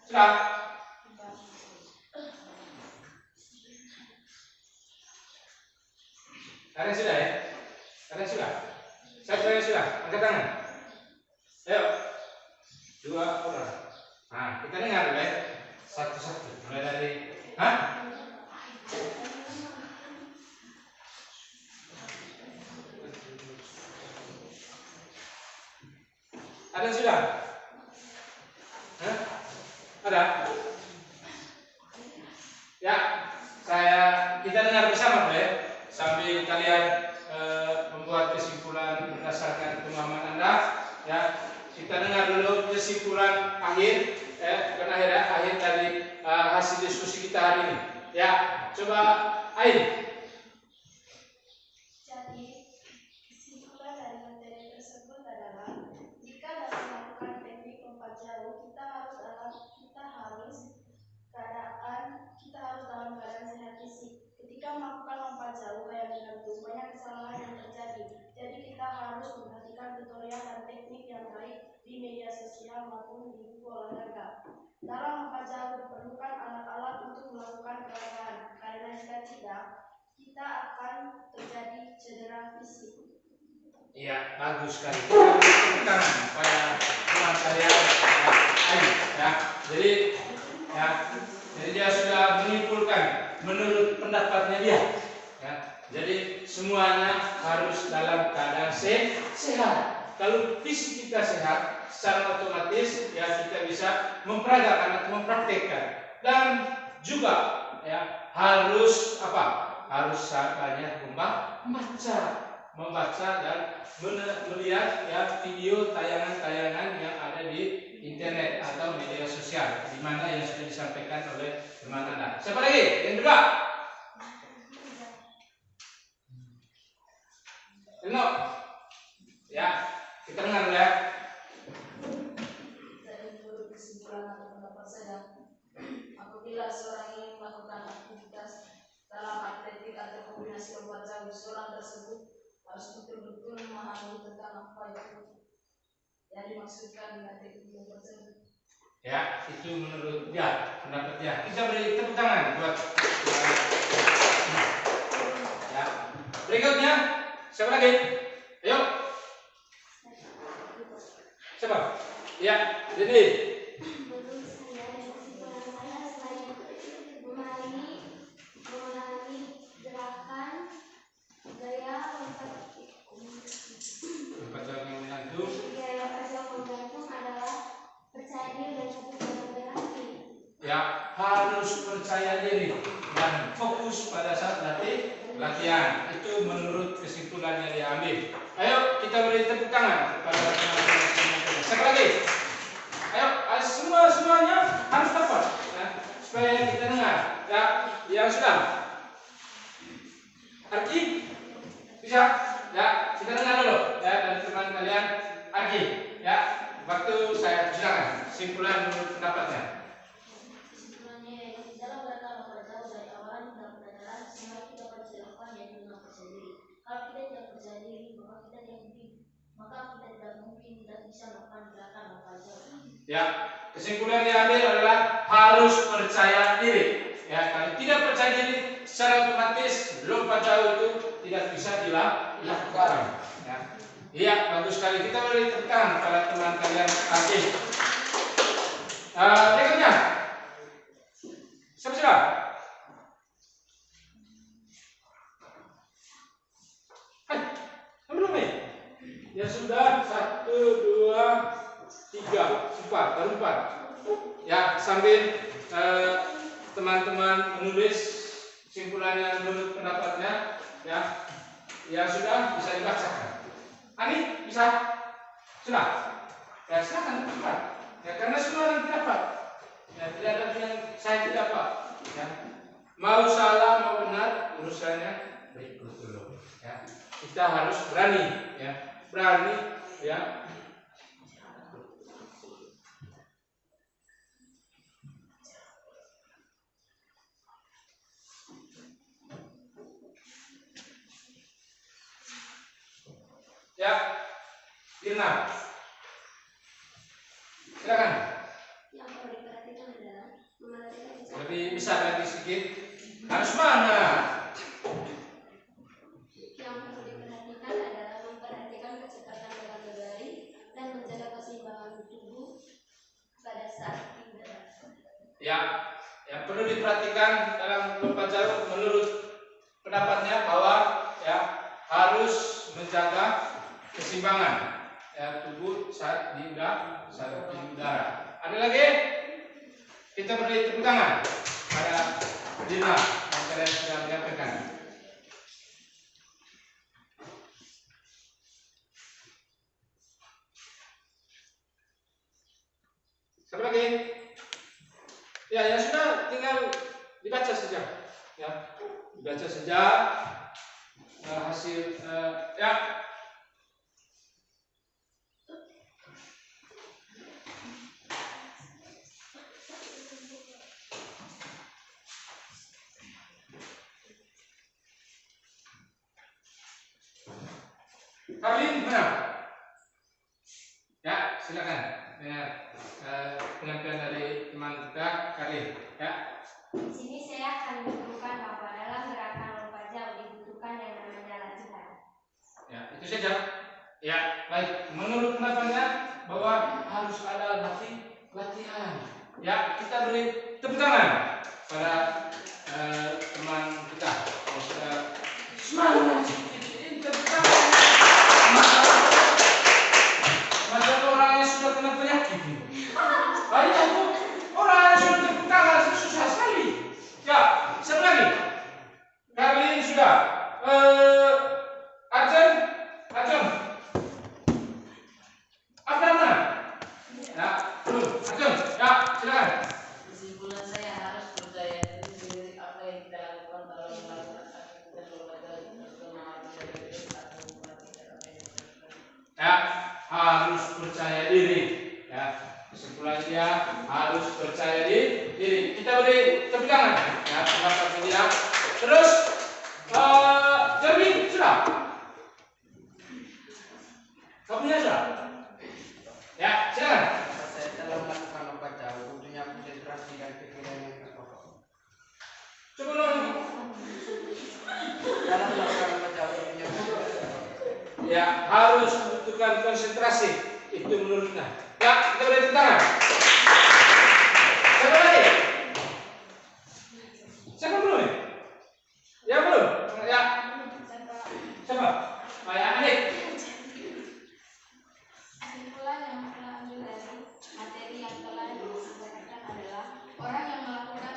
Sudah? Ada yang sudah ya? Ada yang sudah? Satu yang sudah? Angkat tangan. Ayo. Dua orang. Nah, kita dengar ya. Satu-satu. Mulai dari, hah? Ada yang sudah? Hah? Ada? Ya, kita dengar bersama ya. Sambil kalian membuat kesimpulan berdasarkan pemahaman Anda, ya. Kita dengar dulu kesimpulan akhir, bukan akhir dari hasil diskusi kita hari ini. Ya, coba Ain. Jadi, kesimpulan dari materi tersebut adalah jika dalam melakukan teknik lompat jauh, kita harus dalam keadaan sehat fisik. Ketika melakukan lompat jauh kayak gantung, banyak kesalahan yang terjadi. Jadi kita harus memperhatikan tutorial dan teknik yang baik di media sosial maupun di buku olahraga. Dalam lompat jauh diperlukan alat-alat untuk melakukan pergerakan, karena jika tidak, kita akan terjadi cedera fisik. Iya, bagus sekali. Tepuk tangan supaya teman kalian ya. Jadi dia sudah menyimpulkan menurut pendapatnya dia. Ya. Jadi semuanya harus dalam keadaan sehat. Kalau fisik kita sehat, secara otomatis ya kita bisa memperagakan atau mempraktekkan. Dan juga ya harus apa? Harus banyak membaca dan melihat ya video tayangan-tayangan yang ada di internet atau media sosial di mana yang sudah disampaikan oleh teman Anda. Siapa lagi? Yang kedua? Eno. Ya, kita dengar ya. Dari menurut kesimpulan atau pendapat saya, apabila seorang ingin melakukan aktivitas dalam atletik atau kombinasi lompat jauh, seorang tersebut harus betul-betul memahami tentang apa yang dimaksudkan dengan teknik lompat jauh. Ya, itu menurut dia, pendapat dia. Kita beri tepuk tangan buat ya. Berikutnya, siapa lagi? Ayo. Siapa? Ya, jadi Menurut saya, kesimpulan saya selain memahami gerakan harus percaya diri dan fokus pada saat latihan. Itu menurut kesimpulan yang diambil. Ayo kita beri tepuk tangan kepada teman-teman. Sekali lagi. Ayo semuanya harus dapat ya, supaya kita dengar. Ya, yang sudah. Arki bisa? Ya, kita dengar dulu ya dari teman kalian. Arki, ya. Waktu saya silakan simpulan menurut pendapatnya. Kesimpulannya dalam rangka memperjauh dari awalan dalam perjalanan semua kita dapat dilakukan yaitu dengan percaya diri. Kalau kita tidak percaya diri maka kita tidak mungkin tidak bisa melakukan gerakan lompat jauh. Ya, kesimpulan yang diambil adalah harus percaya diri. Ya, kalau tidak percaya diri secara otomatis lompat jauh itu tidak bisa dilakukan. Ya. Iya, bagus sekali. Kita beri tepuk tangan pada teman kalian. Oke. Berikutnya, siapa sudah? Hai, belum ya? Ya sudah, 1, 2, 3, 4, baru 4. Ya, sambil teman-teman menulis kesimpulannya menurut pendapatnya, ya sudah bisa dibacakan. Ani bisa? Sudah? Ya silakan cepat. Ya karena semua orang dapat. Ya tidak ada yang saya tidak dapat. Ya. Mau salah mau benar urusannya berikut dulu. Ya. Kita harus berani. Ya. Berani. Ya. Ya, Irna, silakan. Yang perlu diperhatikan adalah memperhatikan Lebih bisa lagi sedikit. Harus mana? Yang perlu diperhatikan adalah memperhatikan kecepatan dalam berlari dan menjaga keseimbangan tubuh pada saat bergerak. Ya, yang perlu diperhatikan dalam lompat jauh menurut pendapatnya bahwa ya harus menjaga keseimbangan ya, tubuh saat di udara. Ada lagi? Kita beri tepuk tangan pada Dina yang kalian sudah menyampaikan. Siapa lagi? Ya, yang sudah tinggal dibaca saja. Ya, dibaca saja hasil ya. Karlin mana? Ya, silakan. Penampilan dari teman kita, Karlin. Ya. Di sini saya akan menunjukkan bahwa dalam gerakan lompat jauh dibutuhkan yang namanya latihan. Ya, itu saja. Ya, baik. Menurut pendapatnya bahwa harus ada latihan. Ya, kita beri tepuk tangan pada teman kita. Yang sudah semangat. Tepuk tangan. Macam orang yang sudah kena penyakit. Banyak itu orang yang sudah tepuk tangan susah sekali. Ya, siapa lagi? Karlin sudah. Arjen. Apa mana? Ya, belum. Arjen, ya, silakan. Kesimpulan saya harus percaya diri apa yang kita lakukan kalau melakukan aktivitas olahraga harus memahami atau memperhatikan apa yang kita lakukan. Ya, harus percaya diri. Ya, kesimpulan dia harus percaya diri. Kita beri tepuk tangan. Ya, pendapat dia. Terus, Jermin sudah. Kamunya sudah. Ya, silakan. Saya dalam melakukan lompat jauh tentunya konsentrasi dan pikiran yang terpokok. Coba ulang. Dalam melakukan lompat jauh tentunya Ya, harus membutuhkan konsentrasi. Itu menurutnya. Ya, kita beri tepuk tangan. Siapa lagi? Siapa belum ya? Ya belum. Ya. Siapa? Ayah Anik. Kesimpulan yang telah ambil dari materi yang telah disampaikan adalah orang yang melakukan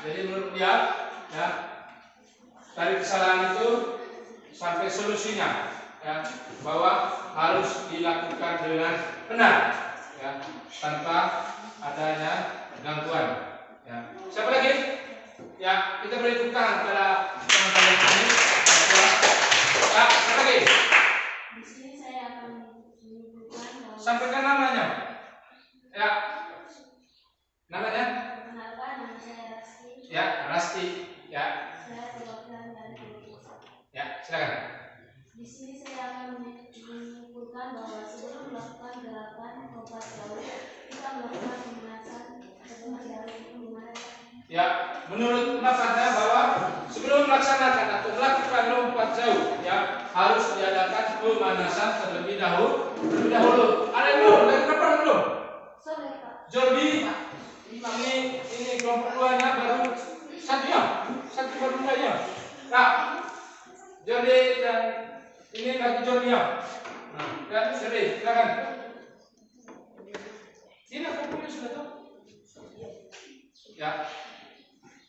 Jadi menurut dia, ya, dari kesalahan itu sampai solusinya, ya, bahwa harus dilakukan dengan benar, ya, tanpa adanya gangguan. Ya. Siapa lagi? Ya, kita beri tepuk tangan kepada teman-teman ini. Ya, siapa lagi? Di sini saya akan menyebutkan bahwa Sampaikan namanya. Ya. Namanya? perkenalkan nama saya Rasti. Ya, Rasti. Ya. Saya perwakilan dari Kultus. Ya, silakan. Di sini saya akan menyimpulkan bahwa sebelum melakukan gerakan lompat jauh, kita melakukan pemanasan sebelum jauh itu gimana? Ya, menurut pendapatnya bahwa sebelum melaksanakan atau melakukan lompat jauh, ya, harus diadakan pemanasan terlebih dahulu. Ada yang belum? Dari berapa orang belum? Sore Pak. Jordi, ini kelompok duanya baru satu ya, satu baru mulai ya. Nah, Jordi dan ini lagi Jordi ya. Nah, ya, Jordi, silakan. Ini kumpulnya sudah tahu? Ya.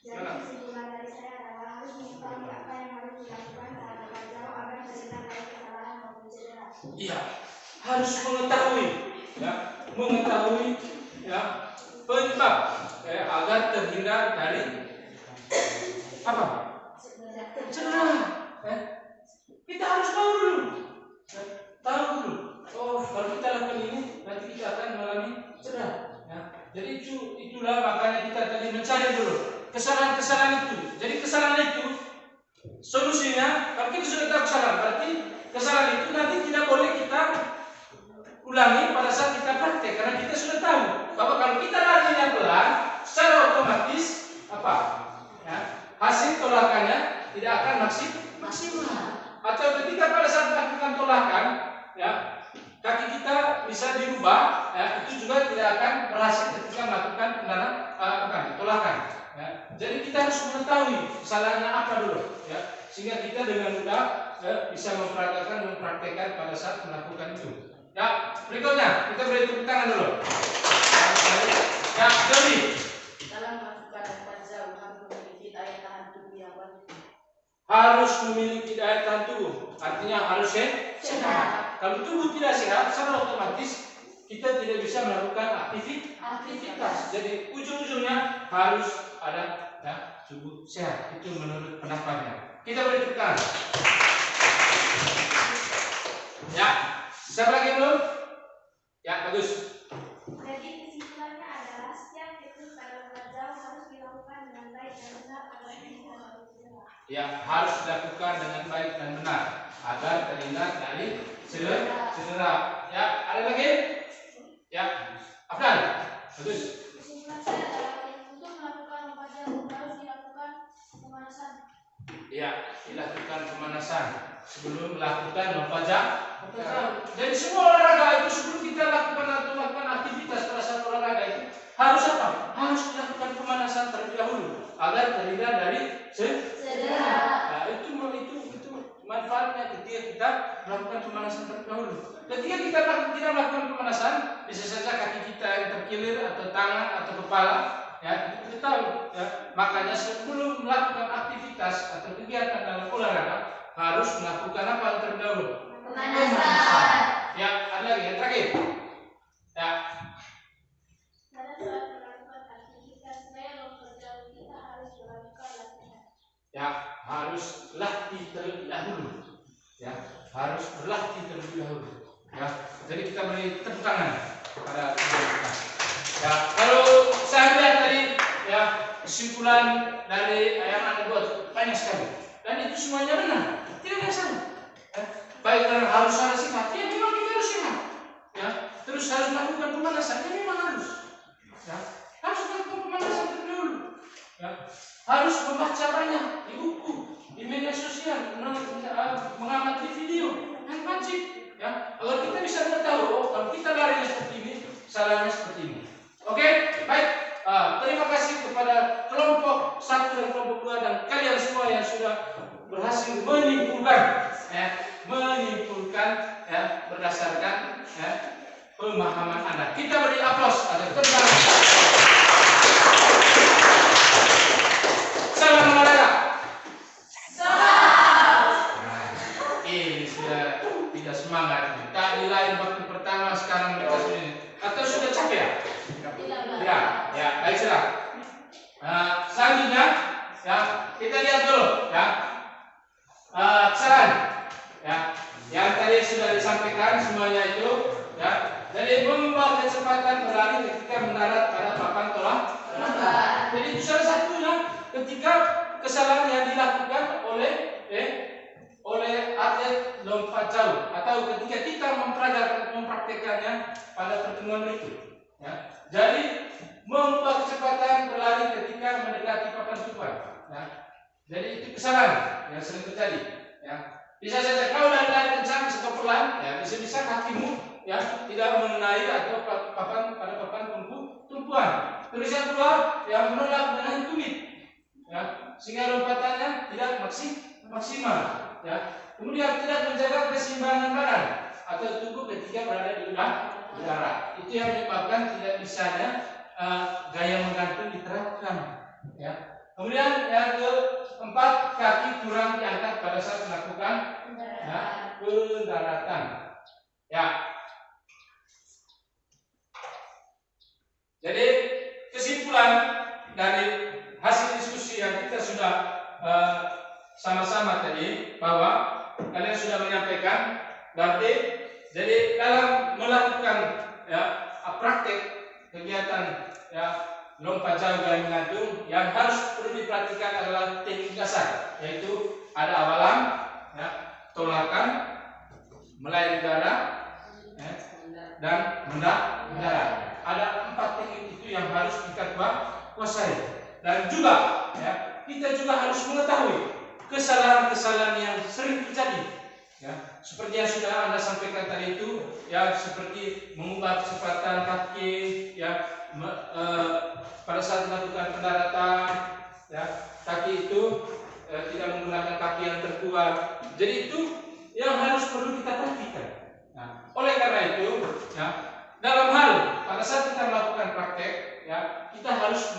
Jadi kesimpulan dari saya adalah harus mengetahui apa yang harus dilakukan saat lompat jauh agar terhindar dari kesalahan maupun cedera. Iya, harus mengetahui, ya, ya, penyebab, agar terhindar dari apa? Cedera. Kita harus tahu dulu. Oh, kalau kita lakukan ini, nanti kita akan mengalami cedera. Ya. Jadi itulah makanya kita tadi mencari dulu kesalahan-kesalahan itu. Jadi kesalahan itu solusinya, kalau kita sudah tahu kesalahan, berarti kesalahan itu nanti tidak boleh kita ulangi pada saat kita praktek, karena kita sudah tahu bahwa kalau kita larinya pelan, secara otomatis apa? Ya, hasil tolakannya tidak akan maksimal. Atau ketika pada saat melakukan tolakan, ya, kaki kita bisa dirubah, ya, itu juga tidak akan berhasil ketika melakukan tolakan. Ya. Jadi kita harus mengetahui kesalahannya apa dulu, ya, sehingga kita dengan mudah bisa mempraktekkan pada saat melakukan itu. Ya, berikutnya kita beri tepuk tangan dulu. Ya, Jody. Dalam melakukan lompat jauh harus memiliki daya tahan tubuh yang baik. Harus memiliki daya tahan tubuh, artinya harus sehat. Kalau tubuh tidak sehat, secara otomatis kita tidak bisa melakukan aktivitas. Jadi ujung-ujungnya harus ada, ya, tubuh sehat. Itu menurut pendapatnya. Kita beri tepuk tangan. Ya, siapa lagi belum? Ya, bagus. Jadi kesimpulannya adalah setiap teknik pada lompat jauh harus dilakukan dengan baik dan benar agar terhindar dari cedera. Ya, harus dilakukan dengan baik dan benar agar terhindar dari cedera. Ya, ada lagi? Ya, Afdan. Bagus. Kesimpulan saya adalah untuk melakukan lompat jauh harus dilakukan pemanasan. Ya, dilakukan pemanasan sebelum melakukan lompat jauh. Jadi semua olahraga itu sebelum kita lakukan atau melakukan aktivitas pada saat olahraga itu harus apa? Harus dilakukan pemanasan terlebih dahulu agar terhindar dari cedera. Nah, itu manfaatnya ketika kita melakukan pemanasan terlebih dahulu. Ketika kita tidak melakukan pemanasan, bisa saja kaki kita yang terkilir atau tangan atau kepala, ya, kita tahu. Ya. Makanya sebelum melakukan aktivitas atau kegiatan dalam olahraga harus melakukan apa terlebih dahulu? Pemanasan. Ya, ada lagi yang terakhir. Ya, Pada saat melakukan aktivitas lompat jauh kita harus melakukan latihan. ya, harus latih terlebih dahulu. Ya, harus berlatih terlebih dahulu. Ya, jadi kita beri tepuk tangan pada kita. Ya, kalau saya lihat tadi, ya, kesimpulan dari yang Anda buat banyak sekali, dan itu semuanya benar, tidak ada yang salah. Ya, baik karena harus ada sehat, ya memang kita harus sehat. Ya, terus harus melakukan pemanasan, ya memang harus. Ya, harus melakukan pemanasan terlebih dahulu. Ya, harus membaca banyak di buku, di media sosial, mengamati video, yang wajib. Ya, agar kita bisa mengetahui, oh, kalau kita lari seperti ini, salahnya seperti ini. Oke, baik. Terima kasih kepada kelompok 1 dan kelompok 2 dan kalian semua yang sudah berhasil menyimpulkan, ya, berdasarkan, ya, pemahaman Anda. Kita beri aplaus agar Tidak. Ya, baik sudah. Selanjutnya, ya kita lihat dulu, ya saran, ya yang tadi sudah disampaikan semuanya itu, ya. Jadi mengubah kecepatan berlari ketika mendarat pada papan tolak. Jadi itu salah satunya ketika kesalahan yang dilakukan oleh atlet lompat jauh atau ketika kita mempraktekannya pada pertemuan itu. Ya. Jadi mengubah kecepatan berlari ketika mendekati papan tumpuan. Ya. Jadi itu kesalahan yang sering terjadi. Ya. Bisa saja kau lari kencang atau pelan, ya bisa kakimu ya tidak mengenai atau pada papan tumpuan. Terus yang kedua, yang menolak dengan tumit, ya sehingga lompatannya tidak maksimal. Ya. Kemudian tidak menjaga keseimbangan badan atau tubuh ketika berada di udara. Itu yang menyebabkan tidak bisanya gaya menggantung diterapkan. Ya. Kemudian yang keempat, kaki kurang diangkat pada saat melakukan pendaratan. Ya. Jadi kesimpulan dari hasil diskusi yang kita sudah sama-sama tadi, bahwa kalian sudah menyampaikan, berarti jadi dalam melakukan praktek kegiatan lompat jauh gaya menggantung, yang harus perlu diperhatikan adalah teknik dasar, yaitu ada awalan, tolakan, melayang udara, dan mendarat. Ada 4 teknik itu yang harus kita kuasai. Dan juga kita juga harus mengetahui kesalahan-kesalahan yang sering terjadi. Ya, seperti yang sudah Anda sampaikan tadi itu, ya seperti mengubah kecepatan kaki, pada saat melakukan pendaratan, kaki itu tidak menggunakan kaki yang terkuat. Jadi itu yang harus perlu kita perhatikan. Nah, oleh karena itu, dalam hal pada saat kita melakukan praktek, kita harus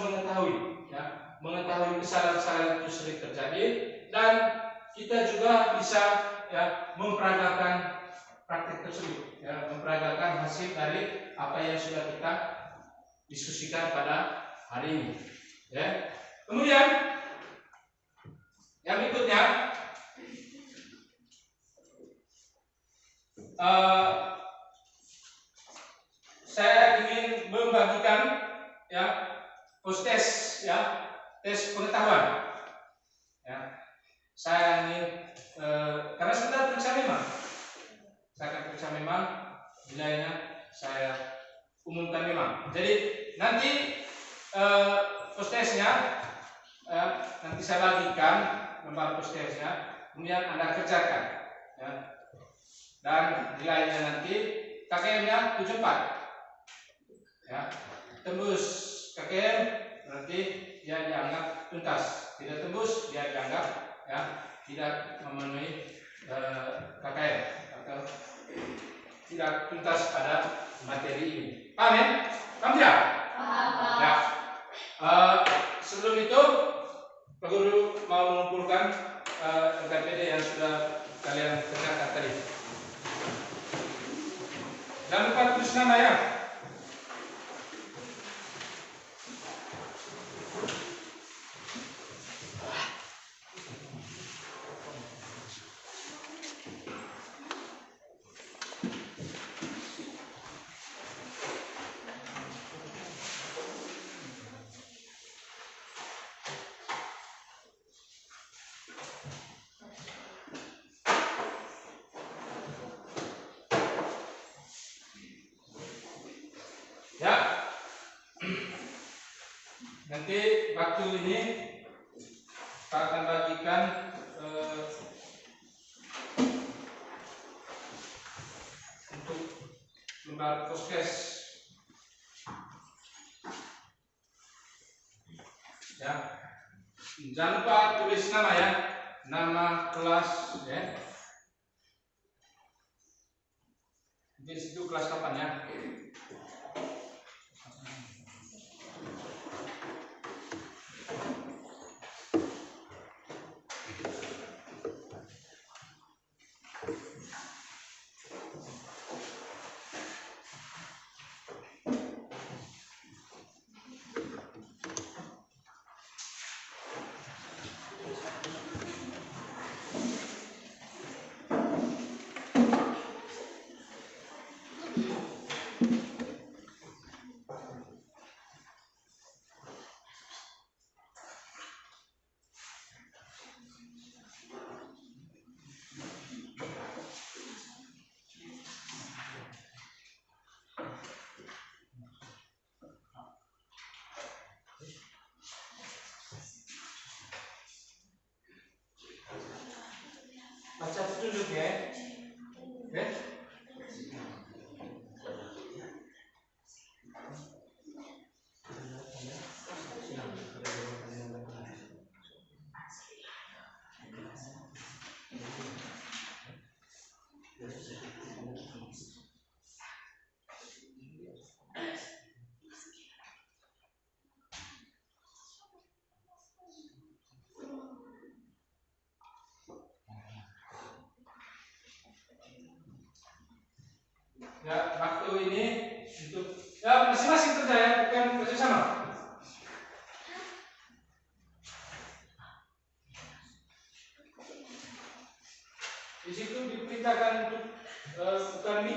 mengetahui kesalahan-kesalahan itu sering terjadi, dan kita juga bisa memperagakan praktek tersebut, memperagakan hasil dari apa yang sudah kita diskusikan pada hari ini. Ya. Kemudian yang berikutnya, saya ingin membagikan post test, tes pengetahuan. Saya ingin karena sudah periksa memang, saya akan periksa memang, nilainya saya umumkan memang. Jadi nanti post testnya nanti saya bagikan lembar post testnya, kemudian Anda kerjakan, dan nilainya nanti KKM-nya 74. Tembus KKM berarti dia dianggap tuntas, tidak tembus dia dianggap tidak memenuhi KKM atau tidak tuntas pada materi ini. Paham ya? Paham tidak? Paham. Ya. Sebelum itu, Pak Guru mau mengumpulkan LKPD yang sudah kalian kerjakan tadi. Jangan lupa tulis nama ya. Ya, nanti waktu ini kita akan bagikan untuk lembar podcast. Ya, jangan lupa tulis nama ya, nama kelas ya. Di situ kelas kapan ya?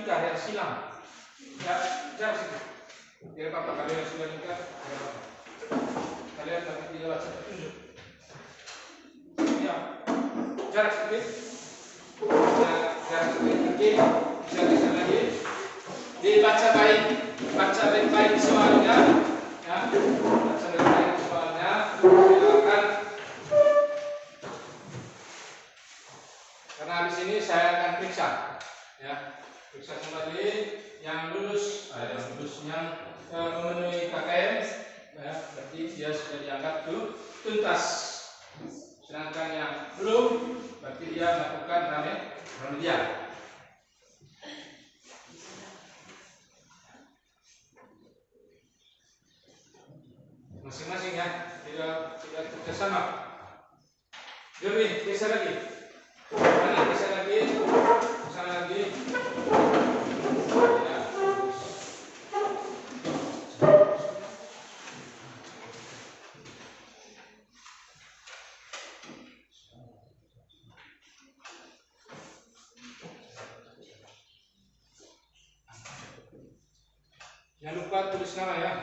nikah yang silam. Ya, jangan situ. Tidak apa-apa kalian sudah nikah, tidak apa-apa. Kalian tapi tidak baca petunjuk. Ya, jarak sedikit. Nah, jarak sedikit lagi. Bisa lagi. Dibaca baik soalnya. Ya, baca baik soalnya. Silakan. Karena habis ini saya akan periksa, ya, periksa kembali yang lulus, yang memenuhi KKM, ya, berarti dia sudah dianggap tuntas. Sedangkan yang belum, berarti dia melakukan remedial. Masing-masing ya, tidak kerjasama. Jurwi, geser lagi. Mana geser lagi? Sana lagi. Ya, terus. Jangan lupa tulis nama ya.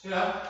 Sudah?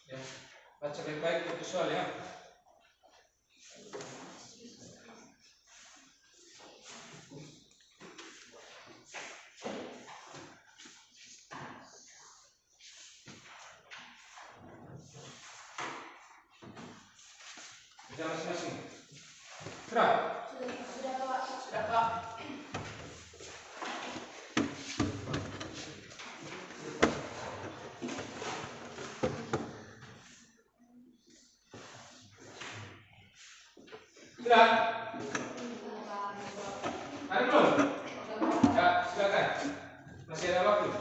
Ya, baca baik-baik itu soal ya. Kerja masing-masing. Sudah? Sudah Pak. Sudah Pak. Sudah? Ada belum? Ya, silakan. Masih ada waktu.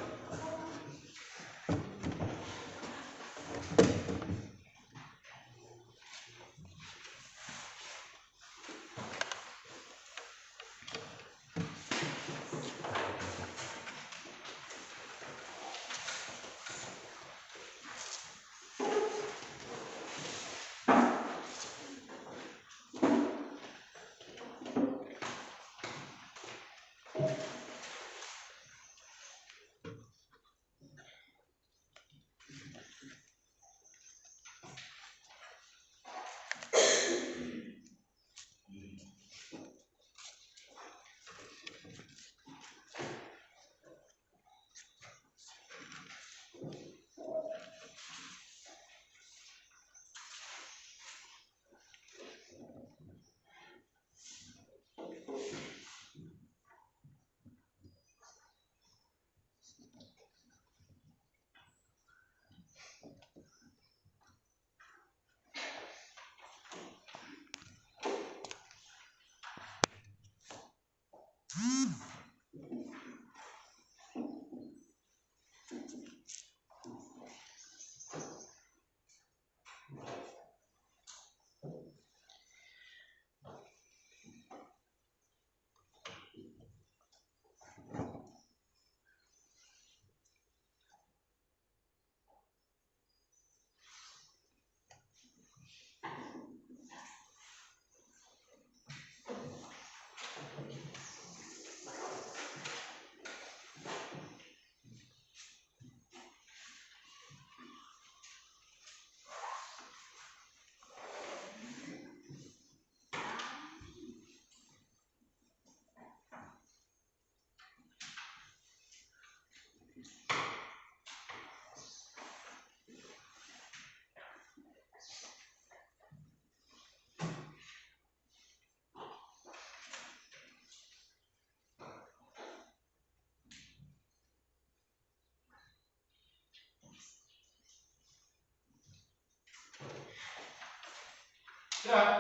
Sudah?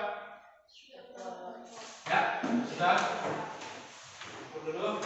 Ya, sudah. Ukur dulu.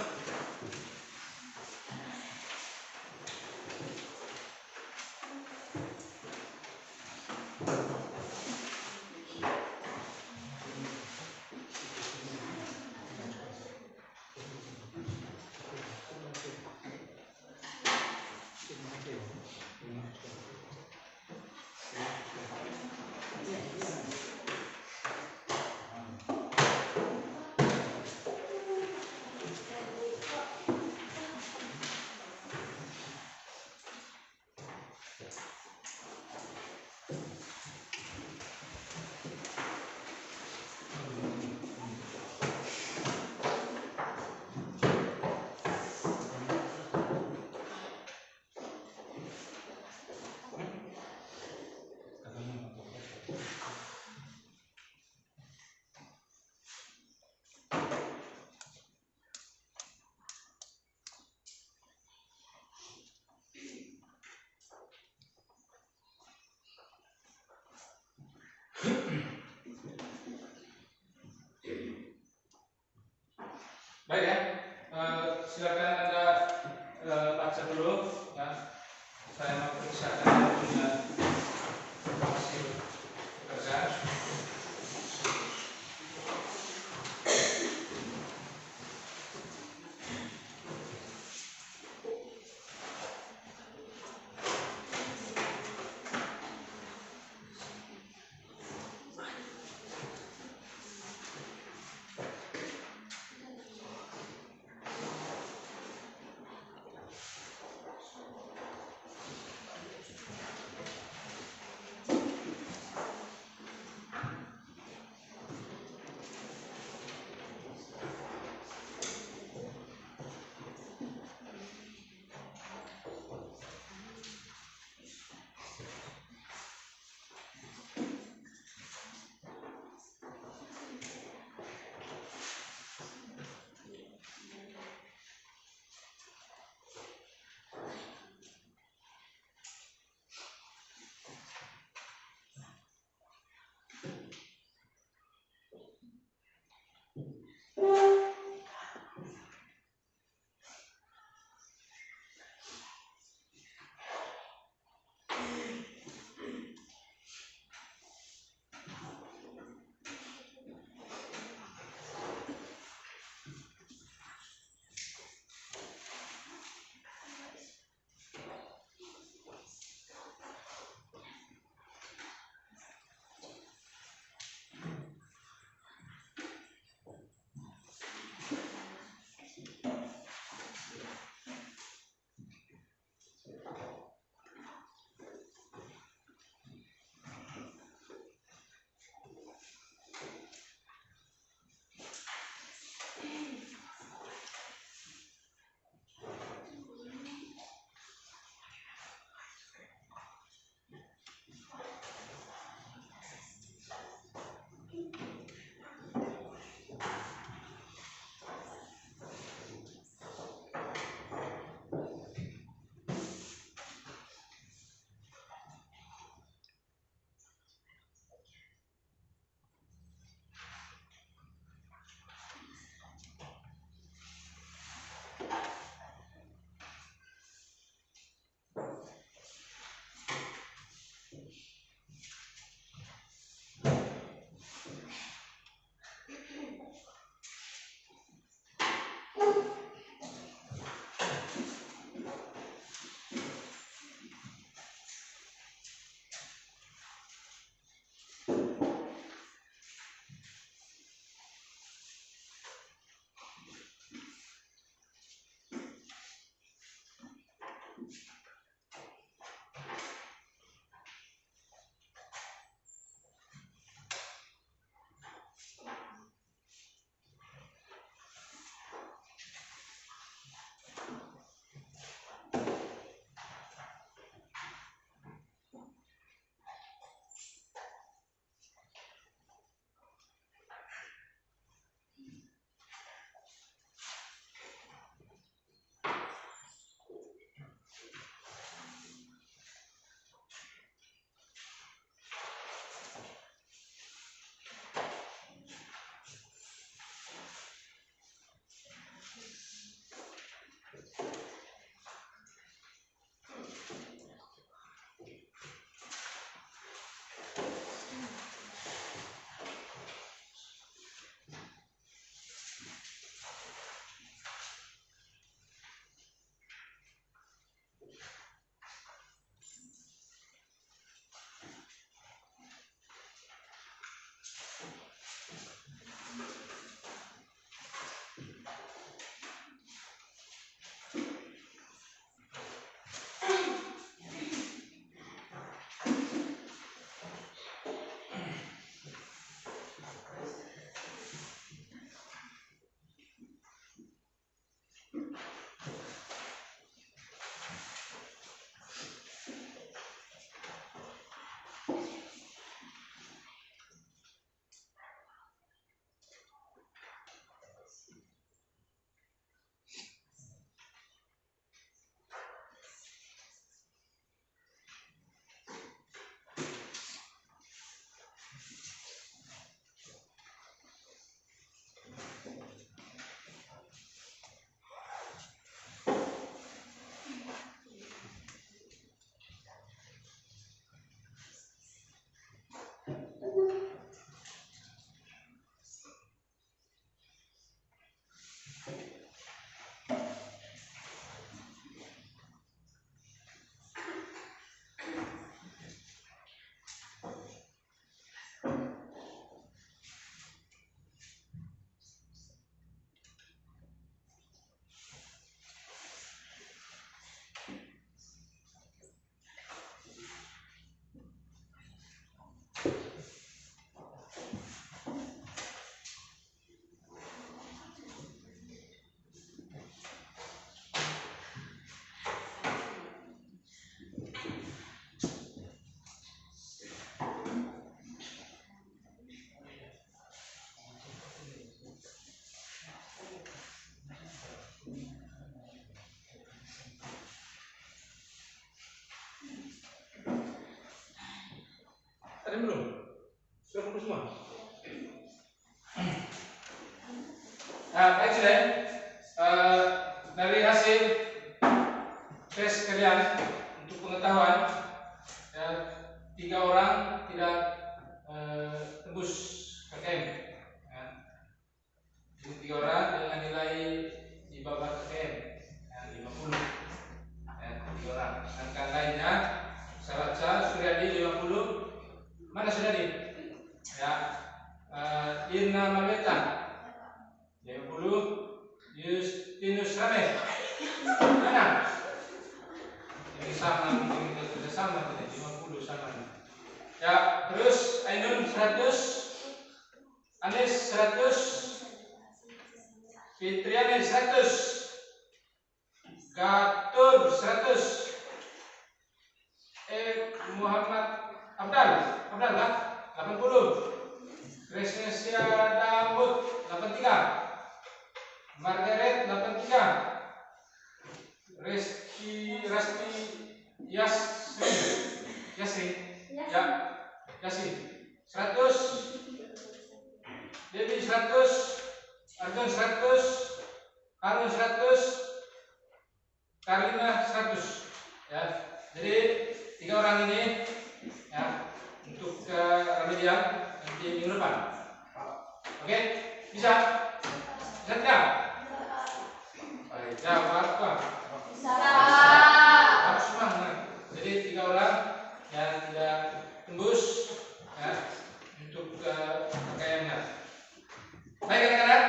Baik sudah. Dari hasil tes kalian untuk pengetahuan, ya, 3 orang tidak tembus KKM. Ya. Jadi 3 orang dengan nilai di bawah KKM, ya, 50. Ya, 3 orang. Angka lainnya, Salaca, Suryadi 50. Mana Suryadi? Ya, Irna Mabeta 50. Justinus Rame mana? Ini sama, mungkin kita sama, 50 sama. Ya, terus Ainun 100, Anis 100, Fitriani 100, Gatur 100, Muhammad Abdal lah 80, Krisnesia Dambut 83, Margaret 83, Rasti Yasri ya Yasri 100, Dewi 100, Arjun 100, Harun 100, Karina 100. Ya, jadi 3 orang ini ya untuk remedial nanti minggu depan. Oke, bisa tidak? Baik, jawab apa? Harus semangat. Jadi 3 orang yang tidak tembus ya untuk KKM-nya. Baik anak-anak.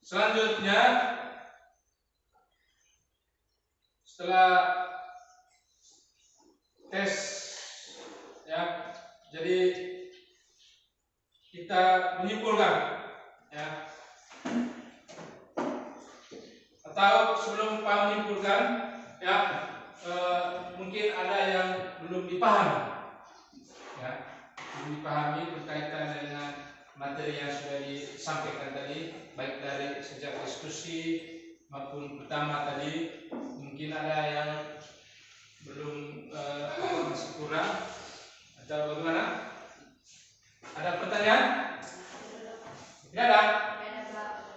Selanjutnya setelah tes ya, jadi kita menyimpulkan ya. Atau sebelum Pak menyimpulkan ya, mungkin ada yang belum dipahami ya, belum dipahami berkaitan dengan materi yang sudah disampaikan tadi, baik dari sejak diskusi maupun pertama tadi. Mungkin ada yang belum masih kurang atau bagaimana? Ada pertanyaan? Tidak ada?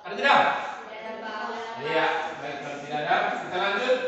Ada tidak? Iya, baik, kalau tidak ada, kita lanjut.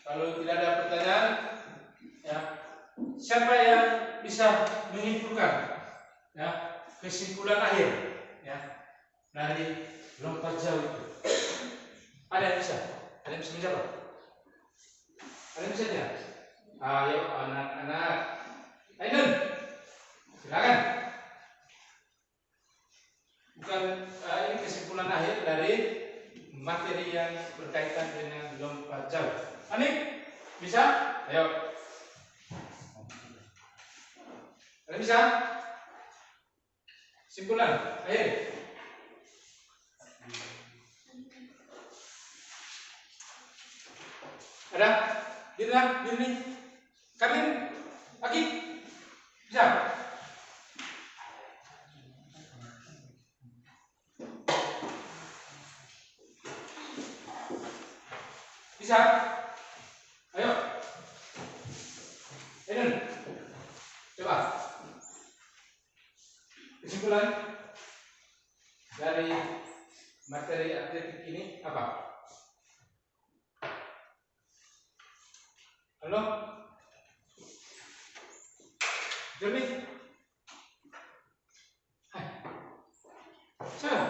Kalau tidak ada pertanyaan, ya, siapa yang bisa menyimpulkan ya kesimpulan akhir ya dari lompat jauh itu? Ada yang bisa? Ada yang bisa menjawab? Ada yang bisa tidak? Ayo anak-anak, Ainun, silakan. Bukan ini kesimpulan akhir dari materi yang berkaitan dengan lompat jauh. Anik, bisa? Ayo. Ada bisa? Simpulan, ayo. Ada? Dirna, Dirni, Kamin, Aki, bisa? Bisa? Ayo. Ainun, coba. Kesimpulan dari materi atletik ini apa? Halo? Jernih? Hai. Saya?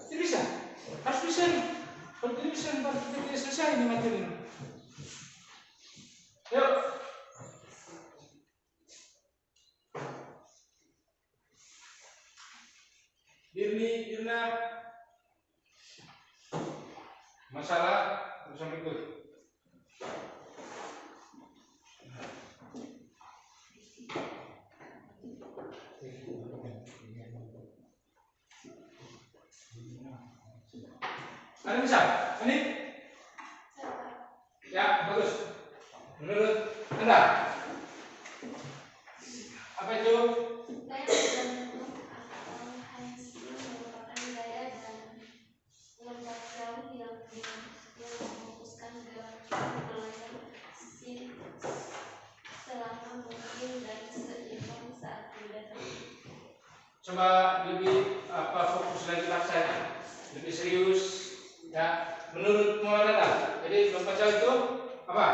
Tidak bisa? Harus bisa nih. Kalau tidak bisa, kita tidak selesai ini materi ini. Yuk. Dirni, Dirna, masalah Terus yang berikut. Ada bisa? Ini? Ya, bagus. Menurut Anda? Apa itu? Gaya bergantung atau handstand merupakan gaya dan lompat jauh yang memfokuskan gerak melayang selama mungkin dan seimbang saat bergerak. Coba lebih fokus lagi saya, lebih serius. Ya, menurut Muhammad. Jadi lompat jauh itu apa?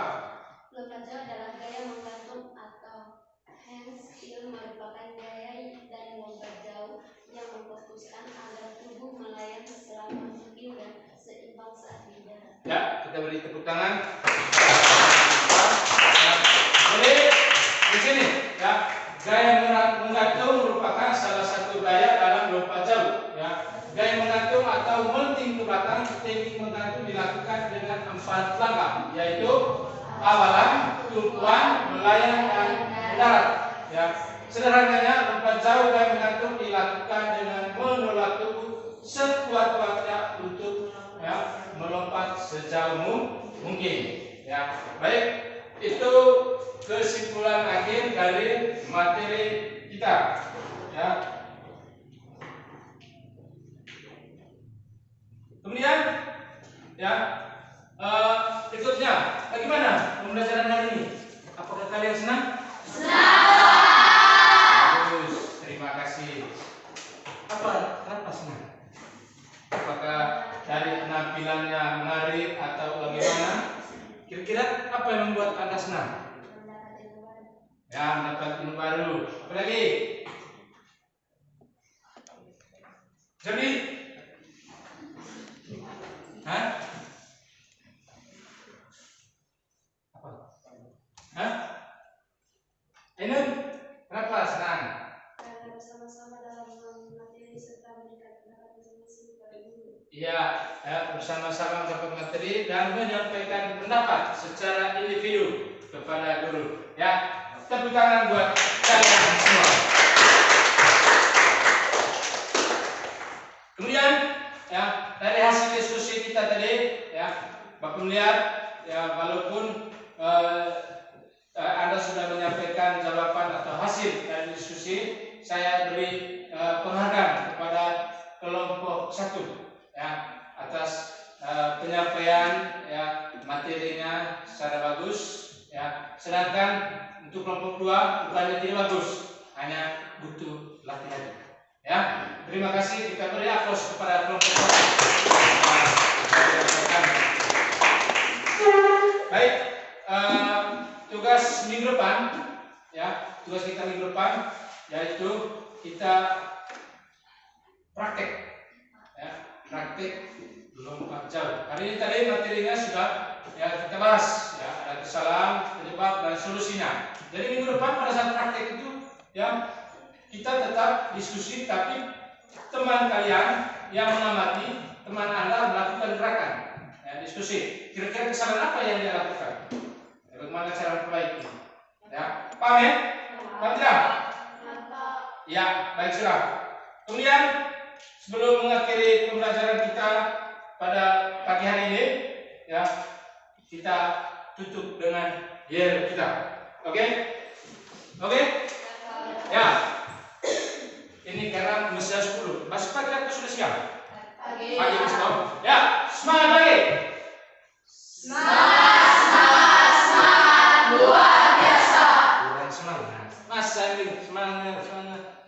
Lompat jauh adalah gaya menggantung atau handstand merupakan gaya dan lompat jauh yang memfokuskan agar tubuh melayang selama mungkin dan seimbang saat bergerak. Ya, kita beri tepuk tangan. Jadi di sini ya, gaya menggantung merupakan salah satu gaya dalam lompat jauh. Ya, gaya menggantung atau melting ke belakang, teknik menggantung dilakukan dengan 4 langkah, yaitu awalan, tumpuan, melayang, dan mendarat. Ya, sederhananya lompat jauh gaya menggantung dilakukan dengan menolak tubuh sekuat-kuatnya untuk ya, melompat sejauh mungkin. Ya, baik, itu kesimpulan akhir dari materi kita. Ya. Kemudian, ya, berikutnya, bagaimana pembelajaran hari ini? Apakah kalian senang? Bagus, terima kasih. Kenapa senang? Apakah dari penampilannya menarik atau bagaimana? Kira-kira apa yang membuat Anda senang? Ya, mendapat ilmu baru. Apa lagi? Jadi, hah? Apa? Hah? Ainun, kenapa senang? Karena bersama-sama dalam materi serta memberikan pendapat masing-masing kepada guru. Iya, ya, bersama-sama mendapat materi dan menyampaikan pendapat secara individu kepada guru. Ya, tepuk tangan buat kalian semua. Kemudian, ya, dari hasil diskusi kita tadi, ya, Bapak melihat, ya, walaupun Anda sudah menyampaikan jawaban atau hasil dari diskusi, saya beri penghargaan kepada kelompok 1, ya, atas penyampaian ya materinya secara bagus, ya. Sedangkan untuk kelompok 2 bukannya tidak bagus, hanya butuh latihan. Ya, terima kasih, kita beri aplaus kepada kelompok 1. Baik, tugas minggu depan, ya, tugas kita minggu depan yaitu kita praktek, ya, praktek lompat jauh. Hari ini tadi materinya sudah ya kita bahas, ya, ada kesalahan, penyebab dan solusinya. Jadi minggu depan pada saat praktek itu, ya, kita tetap diskusi, tapi teman kalian yang mengamati, teman Anda melakukan gerakan, ya, diskusi. Kira-kira kesalahan apa yang dia lakukan? Ya, bagaimana cara memperbaiki? Ya, paham ya? Paham tidak? Ya, baik sudah. Kemudian sebelum mengakhiri pembelajaran kita pada pagi hari ini, ya, kita tutup dengan yer kita. Oke? Oke? Ya. Ini karena mesti 10. Masuk pagi aku sudah siap. Pagi stop. Ya, semangat pagi. Semangat luar biasa. Kurang semangat. Masa ini semangat.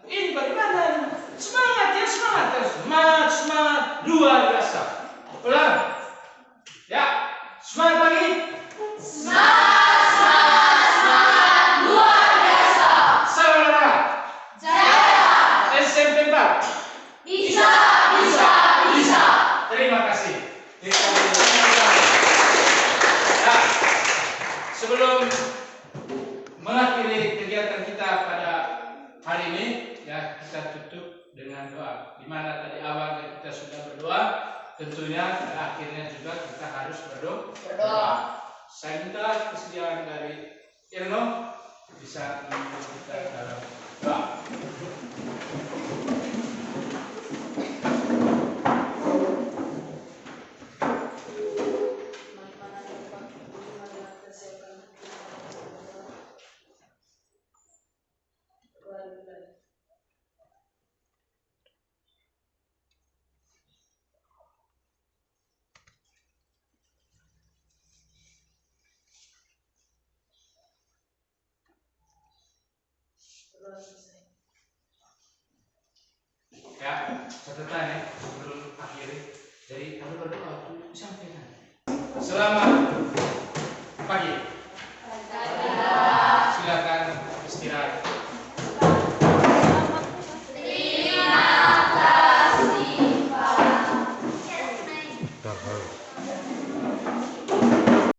Ini bagaimana? Semangat ya, semangat terus. Semangat luar biasa. Ulang. Ya, semangat pagi. Semangat luar biasa. Saudara. Jaya. SMP 4. Bisa. Terima kasih. Ya, sebelum mengakhiri kegiatan kita pada hari ini, ya, kita tutup dengan doa. Di mana tadi awal kita sudah berdoa, tentunya akhirnya juga kita harus Berdoa. Saya minta kesediaan dari Irno bisa memimpin kita dalam doa. Ya, catatan ya sebelum akhiri. Jadi kalau berdoa sampaikan. Selamat pagi.